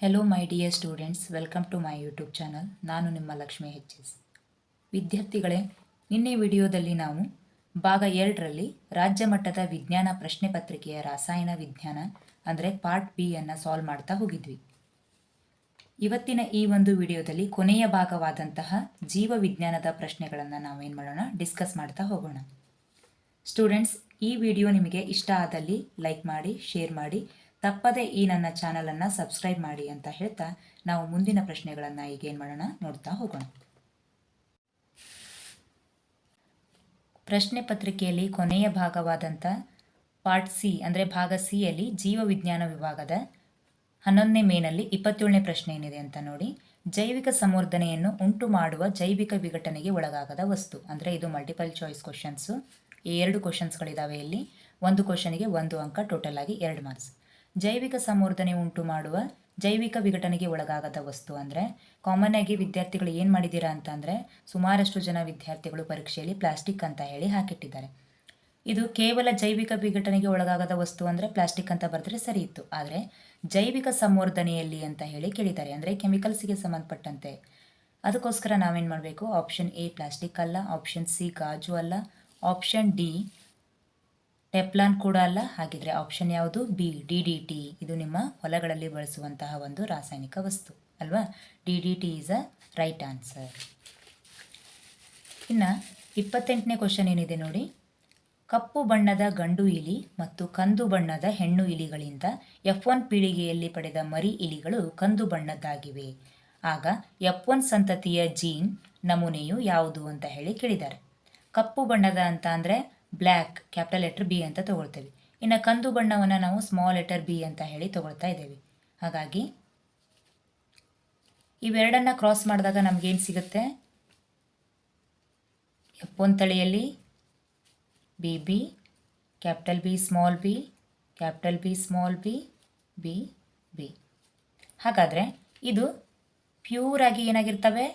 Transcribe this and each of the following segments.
Hello my dear students, welcome to my YouTube channel. ನಾನು ನಿಮ್ಮ ಲಕ್ಷ್ಮಿ ಎಚ್.ಎಸ್. ವಿದ್ಯಾರ್ಥಿಗಳೇ, ನಿನ್ನೆ ವಿಡಿಯೋದಲ್ಲಿ ನಾವು ಭಾಗ 2ರಲ್ಲಿ ರಾಜ್ಯ ಮಟ್ಟದ ವಿಜ್ಞಾನ ಪ್ರಶ್ನೆ ಪತ್ರಿಕೆಯ ರಾಸಾಯನ ವಿಜ್ಞಾನ ಅಂದರೆ ಪಾರ್ಟ್ ಬಿ ಅನ್ನು ಸಾಲ್ವ್ ಮಾಡ್ತಾ ಹೋಗಿದ್ವಿ. ಇವತ್ತಿನ ಈ ಒಂದು ವಿಡಿಯೋದಲ್ಲಿ ಕೊನೆಯ ಭಾಗವಾದಂತಹ ಜೀವ ವಿಜ್ಞಾನದ ಪ್ರಶ್ನೆಗಳನ್ನು ನಾವೇನು ಮಾಡೋಣ, ಡಿಸ್ಕಸ್ ಮಾಡ್ತಾ ಹೋಗೋಣ. ಸ್ಟೂಡೆಂಟ್ಸ್, ಈ ವಿಡಿಯೋ ನಿಮಗೆ ಇಷ್ಟ ಆದಲ್ಲಿ ಲೈಕ್ ಮಾಡಿ, ಶೇರ್ ಮಾಡಿ, ತಪ್ಪದೆ ಈ ನನ್ನ ಚಾನಲನ್ನು ಸಬ್ಸ್ಕ್ರೈಬ್ ಮಾಡಿ ಅಂತ ಹೇಳ್ತಾ ನಾವು ಮುಂದಿನ ಪ್ರಶ್ನೆಗಳನ್ನು ಈಗೇನು ಮಾಡೋಣ, ನೋಡ್ತಾ ಹೋಗೋಣ. ಪ್ರಶ್ನೆ ಪತ್ರಿಕೆಯಲ್ಲಿ ಕೊನೆಯ ಭಾಗವಾದಂಥ ಪಾರ್ಟ್ ಸಿ ಅಂದರೆ ಭಾಗ ಸಿಯಲ್ಲಿ ಜೀವ ವಿಜ್ಞಾನ ವಿಭಾಗದ 11ನೇ ಮೇನಲ್ಲಿ 27ನೇ ಪ್ರಶ್ನೆ ಏನಿದೆ ಅಂತ ನೋಡಿ. ಜೈವಿಕ ಸಂವರ್ಧನೆಯನ್ನು ಉಂಟು ಮಾಡುವ ಜೈವಿಕ ವಿಘಟನೆಗೆ ಒಳಗಾಗದ ವಸ್ತು. ಅಂದರೆ ಇದು ಮಲ್ಟಿಪಲ್ ಚಾಯ್ಸ್ ಕ್ವಶನ್ಸು. 2 ಕ್ವಶನ್ಸ್ಗಳಿದ್ದಾವೆ ಇಲ್ಲಿ. ಒಂದು ಕ್ವಶನಿಗೆ 1 ಅಂಕ, ಟೋಟಲ್ ಆಗಿ 2 ಮಾರ್ಕ್ಸ್. ಜೈವಿಕ ಸಂವರ್ಧನೆ ಉಂಟು ಮಾಡುವ ಜೈವಿಕ ವಿಘಟನೆಗೆ ಒಳಗಾಗದ ವಸ್ತು ಅಂದರೆ ಕಾಮನ್ ಆಗಿ ವಿದ್ಯಾರ್ಥಿಗಳು ಏನು ಮಾಡಿದ್ದೀರಾ ಅಂತಂದರೆ, ಸುಮಾರಷ್ಟು ಜನ ವಿದ್ಯಾರ್ಥಿಗಳು ಪರೀಕ್ಷೆಯಲ್ಲಿ ಪ್ಲಾಸ್ಟಿಕ್ ಅಂತ ಹೇಳಿ ಹಾಕಿಟ್ಟಿದ್ದಾರೆ. ಇದು ಕೇವಲ ಜೈವಿಕ ವಿಘಟನೆಗೆ ಒಳಗಾಗದ ವಸ್ತು ಅಂದರೆ ಪ್ಲಾಸ್ಟಿಕ್ ಅಂತ ಬರೆದ್ರೆ ಸರಿ ಇತ್ತು. ಆದರೆ ಜೈವಿಕ ಸಂವರ್ಧನೆಯಲ್ಲಿ ಅಂತ ಹೇಳಿ ಕೇಳಿದ್ದಾರೆ, ಅಂದರೆ ಕೆಮಿಕಲ್ಸ್ಗೆ ಸಂಬಂಧಪಟ್ಟಂತೆ. ಅದಕ್ಕೋಸ್ಕರ ನಾವೇನು ಮಾಡಬೇಕು, ಆಪ್ಷನ್ ಎ ಪ್ಲಾಸ್ಟಿಕ್ ಅಲ್ಲ, ಆಪ್ಷನ್ ಸಿ ಗಾಜು ಅಲ್ಲ, ಆಪ್ಷನ್ ಡಿ ಟೆಪ್ಲಾನ್ ಕೂಡ ಅಲ್ಲ. ಹಾಗಿದ್ರೆ ಆಪ್ಷನ್ ಯಾವುದು? B DDT. ಇದು ನಿಮ್ಮ ಹೊಲಗಳಲ್ಲಿ ಬಳಸುವಂತಹ ಒಂದು ರಾಸಾಯನಿಕ ವಸ್ತು ಅಲ್ವಾ. DDT is a right answer. ಇನ್ನು 28ನೇ ಕ್ವಶನ್ ಏನಿದೆ ನೋಡಿ. ಕಪ್ಪು ಬಣ್ಣದ ಗಂಡು ಇಲಿ ಮತ್ತು ಕಂದು ಬಣ್ಣದ ಹೆಣ್ಣು ಇಲಿಗಳಿಂದ F1 ಪೀಳಿಗೆಯಲ್ಲಿ ಪಡೆದ ಮರಿ ಇಲಿಗಳು ಕಂದು ಬಣ್ಣದ್ದಾಗಿವೆ. ಆಗ F1 ಸಂತತಿಯ ಜೀನ್ ನಮೂನೆಯು ಯಾವುದು ಅಂತ ಹೇಳಿ ಕೇಳಿದ್ದಾರೆ. ಕಪ್ಪು ಬಣ್ಣದ ಅಂತ ಅಂದರೆ ಬ್ಲ್ಯಾಕ್, ಕ್ಯಾಪಿಟಲ್ ಲೆಟರ್ ಬಿ ಅಂತ ತಗೊಳ್ತೇವೆ. ಇನ್ನು ಕಂದು ಬಣ್ಣವನ್ನು ನಾವು ಸ್ಮಾಲ್ ಲೆಟರ್ ಬಿ ಅಂತ ಹೇಳಿ ತಗೊಳ್ತಾ ಇದ್ದೇವೆ. ಹಾಗಾಗಿ ಇವೆರಡನ್ನು ಕ್ರಾಸ್ ಮಾಡಿದಾಗ ನಮಗೇನು ಸಿಗುತ್ತೆ? F1 ತಳಿಯಲ್ಲಿ BB, capital B small B, capital B small B, B B. ಹಾಗಾದರೆ ಇದು ಪ್ಯೂರ್ ಆಗಿ ಏನಾಗಿರ್ತವೆ?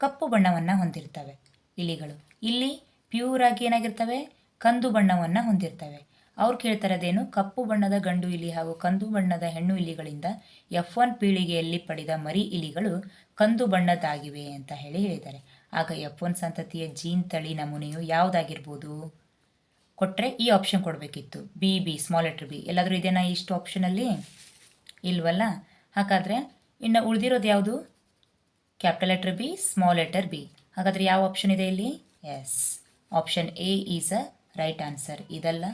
ಕಪ್ಪು ಬಣ್ಣವನ್ನು ಹೊಂದಿರ್ತವೆ ಇಲಿಗಳು. ಇಲ್ಲಿ ಪ್ಯೂರ್ ಆಗಿ ಏನಾಗಿರ್ತವೆ? ಕಂದು ಬಣ್ಣವನ್ನು ಹೊಂದಿರ್ತವೆ. ಅವ್ರು ಕೇಳ್ತಾರದೇನು? ಕಪ್ಪು ಬಣ್ಣದ ಗಂಡು ಇಲಿ ಹಾಗೂ ಕಂದು ಬಣ್ಣದ ಹೆಣ್ಣು ಇಲಿಗಳಿಂದ F1 ಪೀಳಿಗೆಯಲ್ಲಿ ಪಡೆದ ಮರಿ ಇಲಿಗಳು ಕಂದು ಬಣ್ಣದ್ದಾಗಿವೆ ಅಂತ ಹೇಳಿ ಹೇಳಿದ್ದಾರೆ. ಆಗ F1 ಸಂತತಿಯ ಜೀನ್ ತಳಿ ನಮೂನೆಯು ಯಾವುದಾಗಿರ್ಬೋದು? ಕೊಟ್ಟರೆ ಈ ಆಪ್ಷನ್ ಕೊಡಬೇಕಿತ್ತು, BB ಸ್ಮಾಲ್ ಲೆಟರ್ ಬಿ. ಎಲ್ಲಾದರೂ ಇದೆಯಾ ಇಷ್ಟು ಆಪ್ಷನಲ್ಲಿ? ಇಲ್ವಲ್ಲ. ಹಾಗಾದರೆ ಇನ್ನು ಉಳಿದಿರೋದು ಯಾವುದು? Capital letter B small letter B. ಹಾಗಾದರೆ ಯಾವ ಆಪ್ಷನ್ ಇದೆ ಇಲ್ಲಿ? Yes, option A is a right answer. ಇದಲ್ಲ,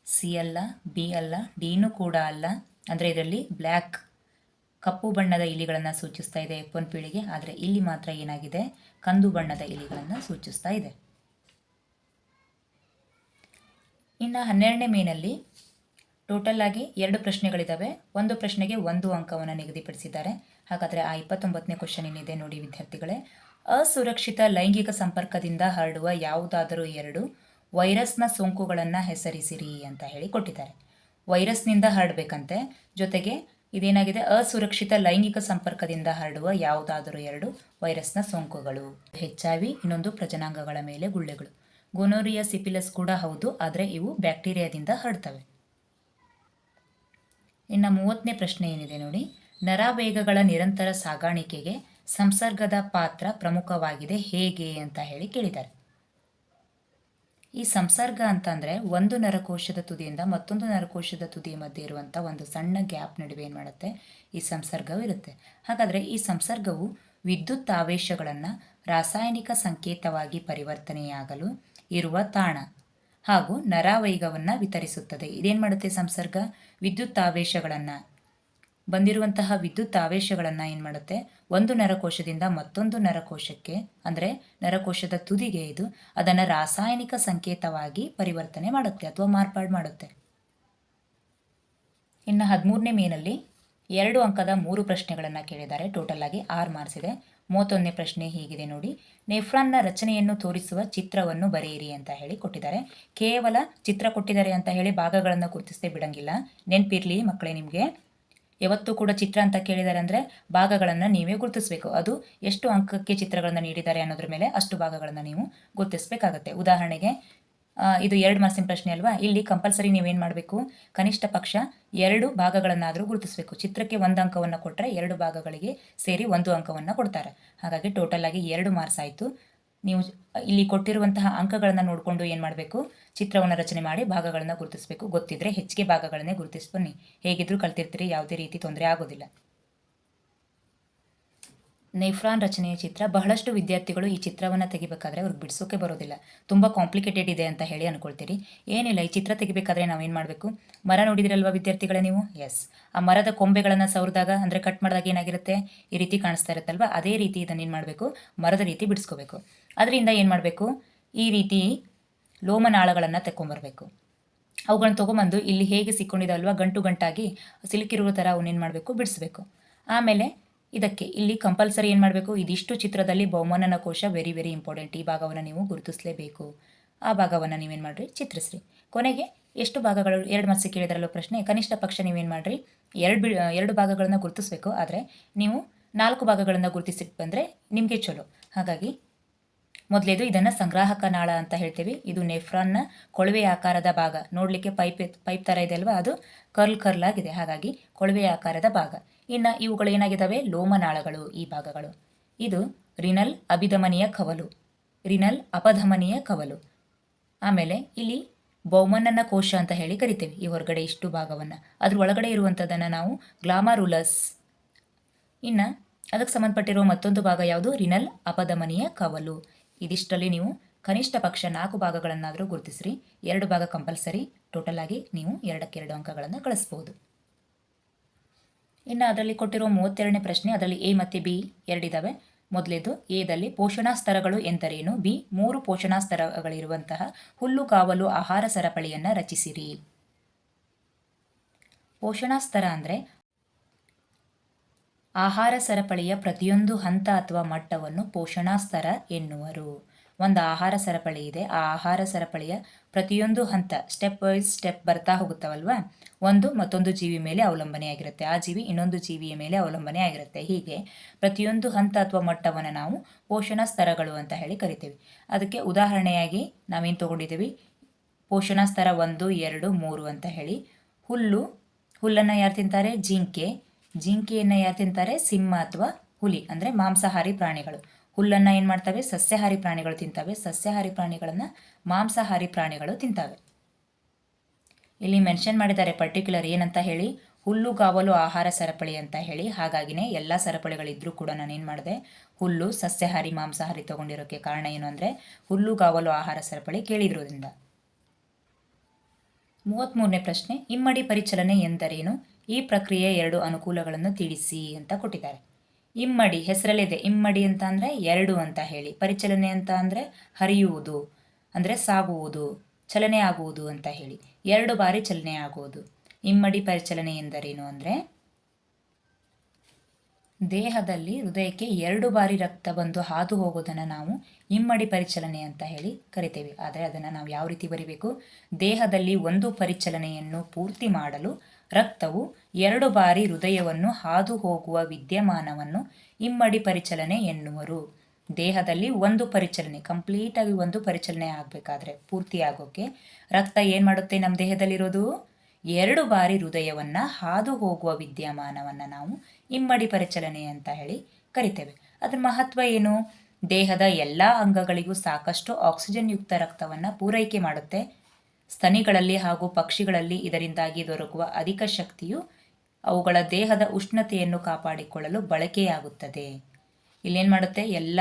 ಸಿ ಅಲ್ಲ, ಬಿ ಅಲ್ಲ, ಡಿನೂ ಕೂಡ ಅಲ್ಲ. ಅಂದರೆ ಇದರಲ್ಲಿ ಬ್ಲ್ಯಾಕ್ ಕಪ್ಪು ಬಣ್ಣದ ಇಲಿಗಳನ್ನು ಸೂಚಿಸ್ತಾ ಇದೆ F1 ಪೀಳಿಗೆ. ಆದರೆ ಇಲ್ಲಿ ಮಾತ್ರ ಏನಾಗಿದೆ? ಕಂದು ಬಣ್ಣದ ಇಲಿಗಳನ್ನು ಸೂಚಿಸ್ತಾ ಇದೆ. ಇನ್ನು 12ನೇ ಮೇನಲ್ಲಿ ಟೋಟಲ್ ಆಗಿ 2 ಪ್ರಶ್ನೆಗಳಿದ್ದಾವೆ. ಒಂದು ಪ್ರಶ್ನೆಗೆ 1 ಅಂಕವನ್ನು ನಿಗದಿಪಡಿಸಿದ್ದಾರೆ. ಹಾಗಾದರೆ ಆ 29ನೇ ಕ್ವಶನ್ ಏನಿದೆ ನೋಡಿ ವಿದ್ಯಾರ್ಥಿಗಳೇ. ಅಸುರಕ್ಷಿತ ಲೈಂಗಿಕ ಸಂಪರ್ಕದಿಂದ ಹರಡುವ ಯಾವುದಾದರೂ 2 ವೈರಸ್ನ ಸೋಂಕುಗಳನ್ನು ಹೆಸರಿಸಿರಿ ಅಂತ ಹೇಳಿ ಕೊಟ್ಟಿದ್ದಾರೆ. ವೈರಸ್ನಿಂದ ಹರಡಬೇಕಂತೆ, ಜೊತೆಗೆ ಇದೇನಾಗಿದೆ? ಅಸುರಕ್ಷಿತ ಲೈಂಗಿಕ ಸಂಪರ್ಕದಿಂದ ಹರಡುವ ಯಾವುದಾದರೂ 2 ವೈರಸ್ನ ಸೋಂಕುಗಳು. HIV, ಇನ್ನೊಂದು ಪ್ರಜನಾಂಗಗಳ ಮೇಲೆ ಗುಳ್ಳೆಗಳು. ಗೊನೋರಿಯಾ, ಸಿಫಿಲಿಸ್ ಕೂಡ ಹೌದು, ಆದರೆ ಇವು ಬ್ಯಾಕ್ಟೀರಿಯಾದಿಂದ ಹರಡ್ತವೆ. ಇನ್ನು 30ನೇ ಪ್ರಶ್ನೆ ಏನಿದೆ ನೋಡಿ. ನರಾವೇಗಗಳ ನಿರಂತರ ಸಾಗಾಣಿಕೆಗೆ ಸಂಸರ್ಗದ ಪಾತ್ರ ಪ್ರಮುಖವಾಗಿದೆ, ಹೇಗೆ ಅಂತ ಹೇಳಿ ಕೇಳಿದ್ದಾರೆ. ಈ ಸಂಸರ್ಗ ಅಂತಂದರೆ ಒಂದು ನರಕೋಶದ ತುದಿಯಿಂದ ಮತ್ತೊಂದು ನರಕೋಶದ ತುದಿಯ ಮಧ್ಯೆ ಇರುವಂಥ ಒಂದು ಸಣ್ಣ ಗ್ಯಾಪ್ ನಡುವೆ ಏನು ಮಾಡುತ್ತೆ? ಈ ಸಂಸರ್ಗವು ಇರುತ್ತೆ. ಹಾಗಾದರೆ ಈ ಸಂಸರ್ಗವು ವಿದ್ಯುತ್ ಆವೇಶಗಳನ್ನು ರಾಸಾಯನಿಕ ಸಂಕೇತವಾಗಿ ಪರಿವರ್ತನೆಯಾಗಲು ಇರುವ ತಾಣ ಹಾಗೂ ನರಾವೇಗವನ್ನು ವಿತರಿಸುತ್ತದೆ. ಇದೇನು ಮಾಡುತ್ತೆ? ಸಂಸರ್ಗ ವಿದ್ಯುತ್ ಆವೇಶಗಳನ್ನು ಬಂದಿರುವಂತಹ ವಿದ್ಯುತ್ ಆವೇಶಗಳನ್ನು ಏನು ಮಾಡುತ್ತೆ? ಒಂದು ನರಕೋಶದಿಂದ ಮತ್ತೊಂದು ನರಕೋಶಕ್ಕೆ, ಅಂದರೆ ನರಕೋಶದ ತುದಿಗೆ ಇದು ಅದನ್ನು ರಾಸಾಯನಿಕ ಸಂಕೇತವಾಗಿ ಪರಿವರ್ತನೆ ಮಾಡುತ್ತೆ ಅಥವಾ ಮಾರ್ಪಾಡು ಮಾಡುತ್ತೆ. ಇನ್ನು 13ನೇ ಮೇನಲ್ಲಿ 2 ಅಂಕದ 3 ಪ್ರಶ್ನೆಗಳನ್ನು ಕೇಳಿದ್ದಾರೆ. ಟೋಟಲ್ ಆಗಿ 6 ಮಾರ್ಕ್ಸ್ ಇದೆ. 31ನೇ ಪ್ರಶ್ನೆ ಹೀಗಿದೆ ನೋಡಿ. ನೆಫ್ರಾನ್ನ ರಚನೆಯನ್ನು ತೋರಿಸುವ ಚಿತ್ರವನ್ನು ಬರೆಯಿರಿ ಅಂತ ಹೇಳಿ ಕೊಟ್ಟಿದ್ದಾರೆ. ಕೇವಲ ಚಿತ್ರ ಕೊಟ್ಟಿದ್ದಾರೆ ಅಂತ ಹೇಳಿ ಭಾಗಗಳನ್ನು ಗುರುತಿಸದೆ ಬಿಡಂಗಿಲ್ಲ. ನೆನಪಿರಲಿ ಮಕ್ಕಳೇ, ನಿಮಗೆ ಯಾವತ್ತೂ ಕೂಡ ಚಿತ್ರ ಅಂತ ಕೇಳಿದ್ದಾರೆ ಅಂದರೆ ಭಾಗಗಳನ್ನು ನೀವೇ ಗುರುತಿಸಬೇಕು. ಅದು ಎಷ್ಟು ಅಂಕಕ್ಕೆ ಚಿತ್ರಗಳನ್ನು ನೀಡಿದ್ದಾರೆ ಅನ್ನೋದ್ರ ಮೇಲೆ ಅಷ್ಟು ಭಾಗಗಳನ್ನು ನೀವು ಗುರುತಿಸಬೇಕಾಗತ್ತೆ. ಉದಾಹರಣೆಗೆ ಇದು 2 ಮಾರ್ಕ್ಸಿನ ಪ್ರಶ್ನೆ ಅಲ್ವಾ. ಇಲ್ಲಿ ಕಂಪಲ್ಸರಿ ನೀವೇನು ಮಾಡಬೇಕು, ಕನಿಷ್ಠ ಪಕ್ಷ 2 ಭಾಗಗಳನ್ನಾದರೂ ಗುರುತಿಸಬೇಕು. ಚಿತ್ರಕ್ಕೆ 1 ಅಂಕವನ್ನು ಕೊಟ್ಟರೆ 2 ಭಾಗಗಳಿಗೆ ಸೇರಿ 1 ಅಂಕವನ್ನು ಕೊಡ್ತಾರೆ. ಹಾಗಾಗಿ ಟೋಟಲ್ ಆಗಿ 2 ಮಾರ್ಕ್ಸ್ ಆಯಿತು. ನೀವು ಇಲ್ಲಿ ಕೊಟ್ಟಿರುವಂತಹ ಅಂಕಗಳನ್ನು ನೋಡಿಕೊಂಡು ಏನು ಮಾಡಬೇಕು, ಚಿತ್ರವನ್ನು ರಚನೆ ಮಾಡಿ ಭಾಗಗಳನ್ನು ಗುರುತಿಸಬೇಕು. ಗೊತ್ತಿದ್ದರೆ ಹೆಚ್ಚಿಗೆ ಭಾಗಗಳನ್ನೇ ಗುರುತಿಸಿ ಬನ್ನಿ. ಹೇಗಿದ್ರೂ ಕಲ್ತಿರ್ತೀರಿ, ಯಾವುದೇ ರೀತಿ ತೊಂದರೆ ಆಗೋದಿಲ್ಲ. ನೆಫ್ರಾನ್ ರಚನೆಯ ಚಿತ್ರ. ಬಹಳಷ್ಟು ವಿದ್ಯಾರ್ಥಿಗಳು ಈ ಚಿತ್ರವನ್ನು ತೆಗಿಬೇಕಾದ್ರೆ ಅವ್ರಿಗೆ ಬಿಡಿಸೋಕೆ ಬರೋದಿಲ್ಲ, ತುಂಬ ಕಾಂಪ್ಲಿಕೇಟೆಡ್ ಇದೆ ಅಂತ ಹೇಳಿ ಅಂದ್ಕೊಳ್ತೀರಿ. ಏನಿಲ್ಲ, ಈ ಚಿತ್ರ ತೆಗಿಬೇಕಾದ್ರೆ ನಾವೇನು ಮಾಡಬೇಕು, ಮರ ನೋಡಿದಿರಲ್ವ ವಿದ್ಯಾರ್ಥಿಗಳೇ ನೀವು? ಎಸ್, ಆ ಮರದ ಕೊಂಬೆಗಳನ್ನು ಸವರಿದಾಗ ಅಂದರೆ ಕಟ್ ಮಾಡಿದಾಗ ಏನಾಗಿರುತ್ತೆ, ಈ ರೀತಿ ಕಾಣಿಸ್ತಾ ಇರುತ್ತಲ್ವ, ಅದೇ ರೀತಿ ಇದನ್ನೇನು ಮಾಡಬೇಕು, ಮರದ ರೀತಿ ಬಿಡಿಸ್ಕೋಬೇಕು. ಅದರಿಂದ ಏನು ಮಾಡಬೇಕು, ಈ ರೀತಿ ಲೋಮನಾಳಗಳನ್ನು ತೆಕ್ಕೊಂಬರಬೇಕು. ಅವುಗಳನ್ನ ತೊಗೊಂಬಂದು ಇಲ್ಲಿ ಹೇಗೆ ಸಿಕ್ಕೊಂಡಿದ್ದಾವಲ್ವ, ಗಂಟು ಗಂಟಾಗಿ ಸಿಲುಕಿರುವ ಥರ ಅವನ್ನೇನು ಮಾಡಬೇಕು, ಬಿಡಿಸ್ಬೇಕು. ಆಮೇಲೆ ಇದಕ್ಕೆ ಇಲ್ಲಿ ಕಂಪಲ್ಸರಿ ಏನು ಮಾಡಬೇಕು, ಇದಿಷ್ಟು ಚಿತ್ರದಲ್ಲಿ ಬಹುಮಾನನ ಕೋಶ ವೆರಿ ವೆರಿ ಇಂಪಾರ್ಟೆಂಟ್. ಈ ಭಾಗವನ್ನು ನೀವು ಗುರುತಿಸಲೇಬೇಕು. ಆ ಭಾಗವನ್ನು ನೀವೇನು ಮಾಡಿರಿ, ಚಿತ್ರಿಸ್ರಿ. ಕೊನೆಗೆ ಎಷ್ಟು ಭಾಗಗಳು, 2 ಮಾರ್ಕ್ಸ್ ಕೇಳಿದ್ರಲ್ಲೋ ಪ್ರಶ್ನೆ, ಕನಿಷ್ಠ ಪಕ್ಷ ನೀವೇನು ಮಾಡಿರಿ, 2 ಭಾಗಗಳನ್ನು ಗುರುತಿಸಬೇಕು. ಆದರೆ ನೀವು 4 ಭಾಗಗಳನ್ನು ಗುರುತಿಸಿಟ್ಟು ಬಂದರೆ ನಿಮಗೆ ಚಲೋ. ಹಾಗಾಗಿ ಮೊದಲೇದು ಇದನ್ನು ಸಂಗ್ರಾಹಕ ನಾಳ ಅಂತ ಹೇಳ್ತೀವಿ. ಇದು ನೆಫ್ರಾನ್ನ ಕೊಳವೆ ಆಕಾರದ ಭಾಗ. ನೋಡಲಿಕ್ಕೆ ಪೈಪ್ ಥರ ಇದೆ ಅಲ್ವಾ, ಅದು ಕರ್ಲ್ ಆಗಿದೆ, ಹಾಗಾಗಿ ಕೊಳವೆ ಆಕಾರದ ಭಾಗ. ಇನ್ನು ಇವುಗಳು ಏನಾಗಿದ್ದಾವೆ, ಲೋಮನಾಳಗಳು ಈ ಭಾಗಗಳು. ಇದು ರಿನಲ್ ಅಭಿಧಮನಿಯ ಕವಲು, ರಿನಲ್ ಅಪಧಮನಿಯ ಕವಲು. ಆಮೇಲೆ ಇಲ್ಲಿ ಬೌಮನನ ಕೋಶ ಅಂತ ಹೇಳಿ ಕರಿತೇವೆ ಈ ಹೊರಗಡೆ ಇಷ್ಟು ಭಾಗವನ್ನು. ಅದ್ರ ಒಳಗಡೆ ಇರುವಂಥದ್ದನ್ನು ನಾವು ಗ್ಲಾಮರುಲಸ್. ಇನ್ನು ಅದಕ್ಕೆ ಸಂಬಂಧಪಟ್ಟಿರುವ ಮತ್ತೊಂದು ಭಾಗ ಯಾವುದು, ರಿನಲ್ ಅಪಧಮನಿಯ ಕವಲು. ಇದಿಷ್ಟರಲ್ಲಿ ನೀವು ಕನಿಷ್ಠ ಪಕ್ಷ 4 ಭಾಗಗಳನ್ನಾದರೂ ಗುರುತಿಸ್ರಿ. 2 ಭಾಗ ಕಂಪಲ್ಸರಿ. ಟೋಟಲ್ ಆಗಿ ನೀವು 2ಕ್ಕೆ 2 ಅಂಕಗಳನ್ನು ಗಳಿಸ್ಬೋದು. ಇನ್ನು ಅದರಲ್ಲಿ ಕೊಟ್ಟಿರುವ 32ನೇ ಪ್ರಶ್ನೆ, ಅದರಲ್ಲಿ ಎ ಮತ್ತು ಬಿ ಎರಡಿದ್ದಾವೆ. ಮೊದಲೇದು ಎದಲ್ಲಿ ಪೋಷಣಾ ಸ್ತರಗಳು ಎಂದರೇನು, ಬಿ 3 ಪೋಷಣಾ ಸ್ತರಗಳಿರುವಂತಹ ಹುಲ್ಲುಗಾವಲು ಆಹಾರ ಸರಪಳಿಯನ್ನು ರಚಿಸಿರಿ. ಪೋಷಣಾ ಸ್ತರ ಅಂದರೆ ಆಹಾರ ಸರಪಳಿಯ ಪ್ರತಿಯೊಂದು ಹಂತ ಅಥವಾ ಮಟ್ಟವನ್ನು ಪೋಷಣಾ ಸ್ತರ ಎನ್ನುವರು. ಒಂದು ಆಹಾರ ಸರಪಳಿ ಇದೆ, ಆ ಆಹಾರ ಸರಪಳಿಯ ಪ್ರತಿಯೊಂದು ಹಂತ ಸ್ಟೆಪ್ ವೈಸ್ ಸ್ಟೆಪ್ ಬರ್ತಾ ಹೋಗುತ್ತವಲ್ವ, ಒಂದು ಮತ್ತೊಂದು ಜೀವಿ ಮೇಲೆ ಅವಲಂಬನೆಯಾಗಿರುತ್ತೆ, ಆ ಜೀವಿ ಇನ್ನೊಂದು ಜೀವಿಯ ಮೇಲೆ ಅವಲಂಬನೆ ಆಗಿರುತ್ತೆ. ಹೀಗೆ ಪ್ರತಿಯೊಂದು ಹಂತ ಅಥವಾ ಮಟ್ಟವನ್ನು ನಾವು ಪೋಷಣಾ ಸ್ತರಗಳು ಅಂತ ಹೇಳಿ ಕರಿತೀವಿ. ಅದಕ್ಕೆ ಉದಾಹರಣೆಯಾಗಿ ನಾವೇನು ತೊಗೊಂಡಿದ್ದೀವಿ, ಪೋಷಣಾ ಸ್ತರ 1, 2, 3 ಅಂತ ಹೇಳಿ. ಹುಲ್ಲನ್ನು ಯಾರು ತಿಂತಾರೆ, ಜಿಂಕೆಯನ್ನು ಯಾರು ತಿಂತಾರೆ, ಸಿಂಹ ಅಥವಾ ಹುಲಿ ಅಂದರೆ ಮಾಂಸಾಹಾರಿ ಪ್ರಾಣಿಗಳು. ಹುಲ್ಲನ್ನು ಏನು ಮಾಡ್ತವೆ, ಸಸ್ಯಾಹಾರಿ ಪ್ರಾಣಿಗಳು ತಿಂತವೆ, ಸಸ್ಯಾಹಾರಿ ಪ್ರಾಣಿಗಳನ್ನು ಮಾಂಸಾಹಾರಿ ಪ್ರಾಣಿಗಳು ತಿಂತವೆ. ಇಲ್ಲಿ ಮೆನ್ಷನ್ ಮಾಡಿದ್ದಾರೆ ಪರ್ಟಿಕ್ಯುಲರ್ ಏನಂತ ಹೇಳಿ, ಹುಲ್ಲುಗಾವಲು ಆಹಾರ ಸರಪಳಿ ಅಂತ ಹೇಳಿ. ಹಾಗಾಗಿನೇ ಎಲ್ಲ ಸರಪಳಿಗಳಿದ್ರೂ ಕೂಡ ನಾನೇನು ಮಾಡಿದೆ, ಹುಲ್ಲು ಸಸ್ಯಾಹಾರಿ ಮಾಂಸಾಹಾರಿ ತೊಗೊಂಡಿರೋಕ್ಕೆ ಕಾರಣ ಏನು ಅಂದರೆ ಹುಲ್ಲುಗಾವಲು ಆಹಾರ ಸರಪಳಿ ಕೇಳಿದ್ರೋದ್ರಿಂದ. 33ನೇ ಪ್ರಶ್ನೆ, ಇಮ್ಮಡಿ ಪರಿಚಲನೆ ಎಂದರೇನು, ಈ ಪ್ರಕ್ರಿಯೆಯ 2 ಅನುಕೂಲಗಳನ್ನು ತಿಳಿಸಿ ಅಂತ ಕೊಟ್ಟಿದ್ದಾರೆ. ಇಮ್ಮಡಿ ಹೆಸರಲ್ಲಿದೆ, ಇಮ್ಮಡಿ ಅಂತ ಅಂದರೆ 2 ಅಂತ ಹೇಳಿ, ಪರಿಚಲನೆ ಅಂತ ಅಂದರೆ ಹರಿಯುವುದು ಅಂದರೆ ಸಾಗುವುದು, ಚಲನೆ ಆಗುವುದು ಅಂತ ಹೇಳಿ, 2 ಬಾರಿ ಚಲನೆ ಆಗುವುದು. ಇಮ್ಮಡಿ ಪರಿಚಲನೆ ಎಂದರೇನು ಅಂದರೆ ದೇಹದಲ್ಲಿ ಹೃದಯಕ್ಕೆ 2 ಬಾರಿ ರಕ್ತ ಬಂದು ಹಾದು ಹೋಗೋದನ್ನು ನಾವು ಇಮ್ಮಡಿ ಪರಿಚಲನೆ ಅಂತ ಹೇಳಿ ಕರಿತೇವೆ. ಆದರೆ ಅದನ್ನು ನಾವು ಯಾವ ರೀತಿ ಬರಿಬೇಕು, ದೇಹದಲ್ಲಿ ಒಂದು ಪರಿಚಲನೆಯನ್ನು ಪೂರ್ತಿ ಮಾಡಲು ರಕ್ತವು 2 ಬಾರಿ ಹೃದಯವನ್ನು ಹಾದು ಹೋಗುವ ವಿದ್ಯಮಾನವನ್ನು ಇಮ್ಮಡಿ ಪರಿಚಲನೆ ಎನ್ನುವರು. ದೇಹದಲ್ಲಿ ಒಂದು ಪರಿಚಲನೆ, ಕಂಪ್ಲೀಟಾಗಿ ಒಂದು ಪರಿಚಲನೆ ಆಗಬೇಕಾದ್ರೆ, ಪೂರ್ತಿ ಆಗೋಕ್ಕೆ ರಕ್ತ ಏನು ಮಾಡುತ್ತೆ, ನಮ್ಮ ದೇಹದಲ್ಲಿರೋದು 2 ಬಾರಿ ಹೃದಯವನ್ನು ಹಾದು ಹೋಗುವ ವಿದ್ಯಮಾನವನ್ನು ನಾವು ಇಮ್ಮಡಿ ಪರಿಚಲನೆ ಅಂತ ಹೇಳಿ ಕರಿತೇವೆ. ಅದರ ಮಹತ್ವ ಏನು, ದೇಹದ ಎಲ್ಲ ಅಂಗಗಳಿಗೂ ಸಾಕಷ್ಟು ಆಕ್ಸಿಜನ್ ಯುಕ್ತ ರಕ್ತವನ್ನು ಪೂರೈಕೆ ಮಾಡುತ್ತೆ. ಸ್ತನಿಗಳಲ್ಲಿ ಹಾಗೂ ಪಕ್ಷಿಗಳಲ್ಲಿ ಇದರಿಂದಾಗಿ ದೊರಕುವ ಅಧಿಕ ಶಕ್ತಿಯು ಅವುಗಳ ದೇಹದ ಉಷ್ಣತೆಯನ್ನು ಕಾಪಾಡಿಕೊಳ್ಳಲು ಬಳಕೆಯಾಗುತ್ತದೆ. ಇಲ್ಲೇನು ಮಾಡುತ್ತೆ, ಎಲ್ಲ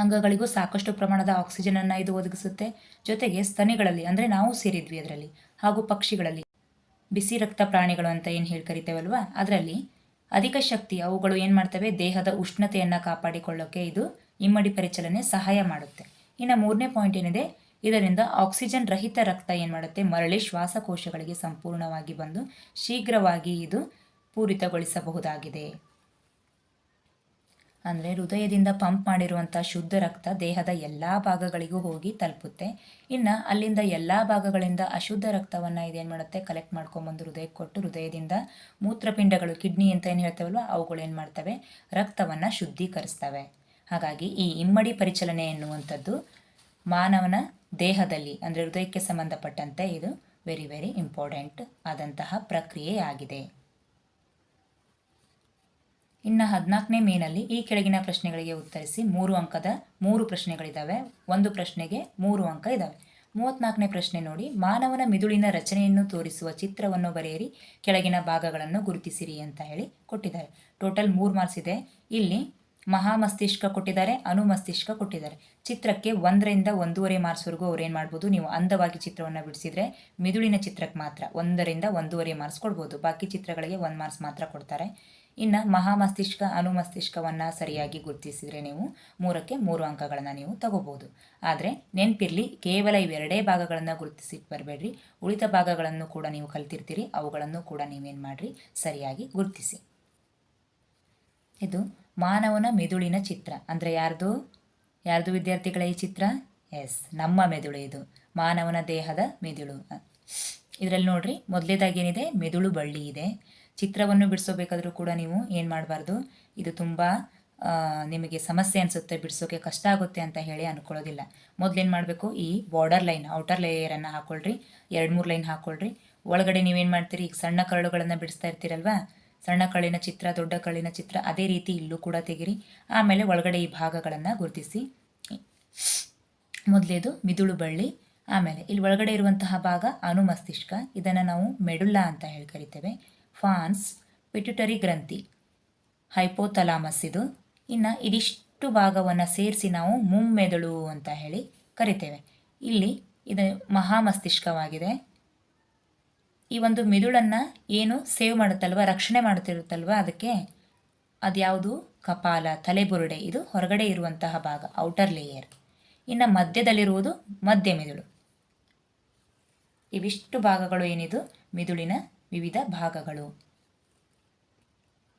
ಅಂಗಗಳಿಗೂ ಸಾಕಷ್ಟು ಪ್ರಮಾಣದ ಆಕ್ಸಿಜನನ್ನು ಇದು ಒದಗಿಸುತ್ತೆ. ಜೊತೆಗೆ ಸ್ತನಿಗಳಲ್ಲಿ ಅಂದರೆ ನಾವು ಸೇರಿದ್ವಿ ಅದರಲ್ಲಿ, ಹಾಗೂ ಪಕ್ಷಿಗಳಲ್ಲಿ ಬಿಸಿ ರಕ್ತ ಪ್ರಾಣಿಗಳು ಅಂತ ಏನು ಹೇಳಿ ಕರಿತೇವಲ್ವ, ಅದರಲ್ಲಿ ಅಧಿಕ ಶಕ್ತಿ ಅವುಗಳು ಏನು ಮಾಡ್ತವೆ, ದೇಹದ ಉಷ್ಣತೆಯನ್ನು ಕಾಪಾಡಿಕೊಳ್ಳೋಕ್ಕೆ ಇದು ಇಮ್ಮಡಿ ಪರಿಚಲನೆ ಸಹಾಯ ಮಾಡುತ್ತೆ. ಇನ್ನು 3ನೇ ಪಾಯಿಂಟ್ ಏನಿದೆ, ಇದರಿಂದ ಆಕ್ಸಿಜನ್ ರಹಿತ ರಕ್ತ ಏನು ಮಾಡುತ್ತೆ, ಮರಳಿ ಶ್ವಾಸಕೋಶಗಳಿಗೆ ಸಂಪೂರ್ಣವಾಗಿ ಬಂದು ಶೀಘ್ರವಾಗಿ ಇದು ಪೂರಿತಗೊಳಿಸಬಹುದಾಗಿದೆ. ಅಂದರೆ ಹೃದಯದಿಂದ ಪಂಪ್ ಮಾಡಿರುವಂಥ ಶುದ್ಧ ರಕ್ತ ದೇಹದ ಎಲ್ಲ ಭಾಗಗಳಿಗೂ ಹೋಗಿ ತಲುಪುತ್ತೆ. ಇನ್ನು ಅಲ್ಲಿಂದ ಎಲ್ಲ ಭಾಗಗಳಿಂದ ಅಶುದ್ಧ ರಕ್ತವನ್ನು ಇದೇನು ಮಾಡುತ್ತೆ, ಕಲೆಕ್ಟ್ ಮಾಡ್ಕೊಂಬಂದು ಹೃದಯಕ್ಕೆ ಕೊಟ್ಟು ಹೃದಯದಿಂದ ಮೂತ್ರಪಿಂಡಗಳು, ಕಿಡ್ನಿ ಅಂತ ಏನು ಹೇಳ್ತೇವಲ್ವ, ಅವುಗಳು ಏನು ಮಾಡ್ತವೆ, ರಕ್ತವನ್ನು ಶುದ್ಧೀಕರಿಸ್ತವೆ. ಹಾಗಾಗಿ ಈ ಇಮ್ಮಡಿ ಪರಿಚಲನೆ ಎನ್ನುವಂಥದ್ದು ಮಾನವನ ದೇಹದಲ್ಲಿ ಅಂದರೆ ಹೃದಯಕ್ಕೆ ಸಂಬಂಧಪಟ್ಟಂತೆ ಇದು ವೆರಿ ವೆರಿ ಇಂಪಾರ್ಟೆಂಟ್ ಆದಂತಹ ಪ್ರಕ್ರಿಯೆಯಾಗಿದೆ. ಇನ್ನು 14ನೇ ಮೇನಲ್ಲಿ ಈ ಕೆಳಗಿನ ಪ್ರಶ್ನೆಗಳಿಗೆ ಉತ್ತರಿಸಿ 3 ಅಂಕದ 3 ಪ್ರಶ್ನೆಗಳಿದ್ದಾವೆ. ಒಂದು ಪ್ರಶ್ನೆಗೆ 3 ಅಂಕ ಇದ್ದಾವೆ. 34ನೇ ಪ್ರಶ್ನೆ ನೋಡಿ, ಮಾನವನ ಮಿದುಳಿನ ರಚನೆಯನ್ನು ತೋರಿಸುವ ಚಿತ್ರವನ್ನು ಬರೆಯಿರಿ, ಕೆಳಗಿನ ಭಾಗಗಳನ್ನು ಗುರುತಿಸಿರಿ ಅಂತ ಹೇಳಿ ಕೊಟ್ಟಿದ್ದಾರೆ. ಟೋಟಲ್ 3 ಮಾರ್ಕ್ಸ್ ಇದೆ. ಇಲ್ಲಿ ಮಹಾಮಸ್ತಿಷ್ಕ ಕೊಟ್ಟಿದ್ದಾರೆ, ಅನುಮಸ್ತಿಷ್ಕ ಕೊಟ್ಟಿದ್ದಾರೆ. ಚಿತ್ರಕ್ಕೆ 1ರಿಂದ 1.5 ಮಾರ್ಕ್ಸ್ವರೆಗೂ ಅವ್ರು ಏನು ಮಾಡ್ಬೋದು, ನೀವು ಅಂದವಾಗಿ ಚಿತ್ರವನ್ನು ಬಿಡಿಸಿದರೆ ಮಿದುಳಿನ ಚಿತ್ರಕ್ಕೆ ಮಾತ್ರ 1ರಿಂದ 1.5 ಮಾರ್ಕ್ಸ್ ಕೊಡ್ಬೋದು. ಬಾಕಿ ಚಿತ್ರಗಳಿಗೆ 1 ಮಾರ್ಕ್ಸ್ ಮಾತ್ರ ಕೊಡ್ತಾರೆ. ಇನ್ನು ಮಹಾಮಸ್ತಿಷ್ಕ ಅನುಮಸ್ತಿಷ್ಕವನ್ನು ಸರಿಯಾಗಿ ಗುರುತಿಸಿದರೆ ನೀವು 3ಕ್ಕೆ 3 ಅಂಕಗಳನ್ನು ನೀವು ತಗೋಬೋದು. ಆದರೆ ನೆನಪಿರಲಿ, ಕೇವಲ ಇವೆರಡೇ ಭಾಗಗಳನ್ನು ಗುರುತಿಸಿಟ್ಟು ಬರಬೇಡ್ರಿ, ಉಳಿದ ಭಾಗಗಳನ್ನು ಕೂಡ ನೀವು ಕಲ್ತಿರ್ತೀರಿ, ಅವುಗಳನ್ನು ಕೂಡ ನೀವೇನು ಮಾಡಿರಿ, ಸರಿಯಾಗಿ ಗುರುತಿಸಿ. ಇದು ಮಾನವನ ಮೆದುಳಿನ ಚಿತ್ರ ಅಂದರೆ ಯಾರ್ದು ವಿದ್ಯಾರ್ಥಿಗಳ ಈ ಚಿತ್ರ? ಎಸ್, ನಮ್ಮ ಮೆದುಳು. ಇದು ಮಾನವನ ದೇಹದ ಮೆದುಳು. ಇದರಲ್ಲಿ ನೋಡ್ರಿ, ಮೊದಲೇದಾಗಿ ಏನಿದೆ, ಮೆದುಳು ಬಳ್ಳಿ ಇದೆ. ಚಿತ್ರವನ್ನು ಬಿಡಿಸೋಬೇಕಾದ್ರೂ ಕೂಡ ನೀವು ಏನು ಮಾಡಬಾರ್ದು, ಇದು ತುಂಬ ನಿಮಗೆ ಸಮಸ್ಯೆ ಅನಿಸುತ್ತೆ, ಬಿಡಿಸೋಕೆ ಕಷ್ಟ ಆಗುತ್ತೆ ಅಂತ ಹೇಳಿ ಅಂದ್ಕೊಳ್ಳೋದಿಲ್ಲ. ಮೊದಲೇನು ಮಾಡಬೇಕು, ಈ ಬಾರ್ಡರ್ ಲೈನ್ ಔಟರ್ ಲೇಯರನ್ನು ಹಾಕ್ಕೊಳ್ರಿ, 2-3 ಲೈನ್ ಹಾಕ್ಕೊಳ್ರಿ. ಒಳಗಡೆ ನೀವೇನು ಮಾಡ್ತೀರಿ, ಈಗ ಸಣ್ಣ ಕರಳುಗಳನ್ನು ಬಿಡಿಸ್ತಾ ಇರ್ತೀರಲ್ವಾ, ಸಣ್ಣ ಕಳ್ಳಿನ ಚಿತ್ರ, ದೊಡ್ಡ ಕಳ್ಳಿನ ಚಿತ್ರ, ಅದೇ ರೀತಿ ಇಲ್ಲೂ ಕೂಡ ತೆಗಿರಿ. ಆಮೇಲೆ ಒಳಗಡೆ ಈ ಭಾಗಗಳನ್ನು ಗುರುತಿಸಿ. ಮೊದಲೇದು ಮಿದುಳು ಬಳ್ಳಿ, ಆಮೇಲೆ ಇಲ್ಲಿ ಒಳಗಡೆ ಇರುವಂತಹ ಭಾಗ ಅನುಮಸ್ತಿಷ್ಕ, ಇದನ್ನು ನಾವು ಮೆಡುಲ್ಲಾ ಅಂತ ಹೇಳಿ ಕರಿತೇವೆ. ಫಾನ್ಸ್, ಪಿಟ್ಯುಟರಿ ಗ್ರಂಥಿ, ಹೈಪೋಥಲಾಮಸ್ ಇದು. ಇನ್ನು ಇದಿಷ್ಟು ಭಾಗವನ್ನು ಸೇರಿಸಿ ನಾವು ಮುಮ್ಮೆದುಳು ಅಂತ ಹೇಳಿ ಕರಿತೇವೆ. ಇಲ್ಲಿ ಇದು ಮಹಾಮಸ್ತಿಷ್ಕವಾಗಿದೆ. ಈ ಒಂದು ಮಿದುಳನ್ನು ಏನು ಸೇವ್ ಮಾಡುತ್ತಲ್ವ, ರಕ್ಷಣೆ ಮಾಡ್ತಿರುತ್ತಲ್ವ, ಅದಕ್ಕೆ ಅದ್ಯಾವುದು, ಕಪಾಲ, ತಲೆಬುರುಡೆ, ಇದು ಹೊರಗಡೆ ಇರುವಂತಹ ಭಾಗ, ಔಟರ್ ಲೇಯರ್. ಇನ್ನು ಮಧ್ಯದಲ್ಲಿರುವುದು ಮಧ್ಯ ಮೆದುಳು. ಇವಿಷ್ಟು ಭಾಗಗಳು ಏನಿದು ಮಿದುಳಿನ ವಿವಿಧ ಭಾಗಗಳು.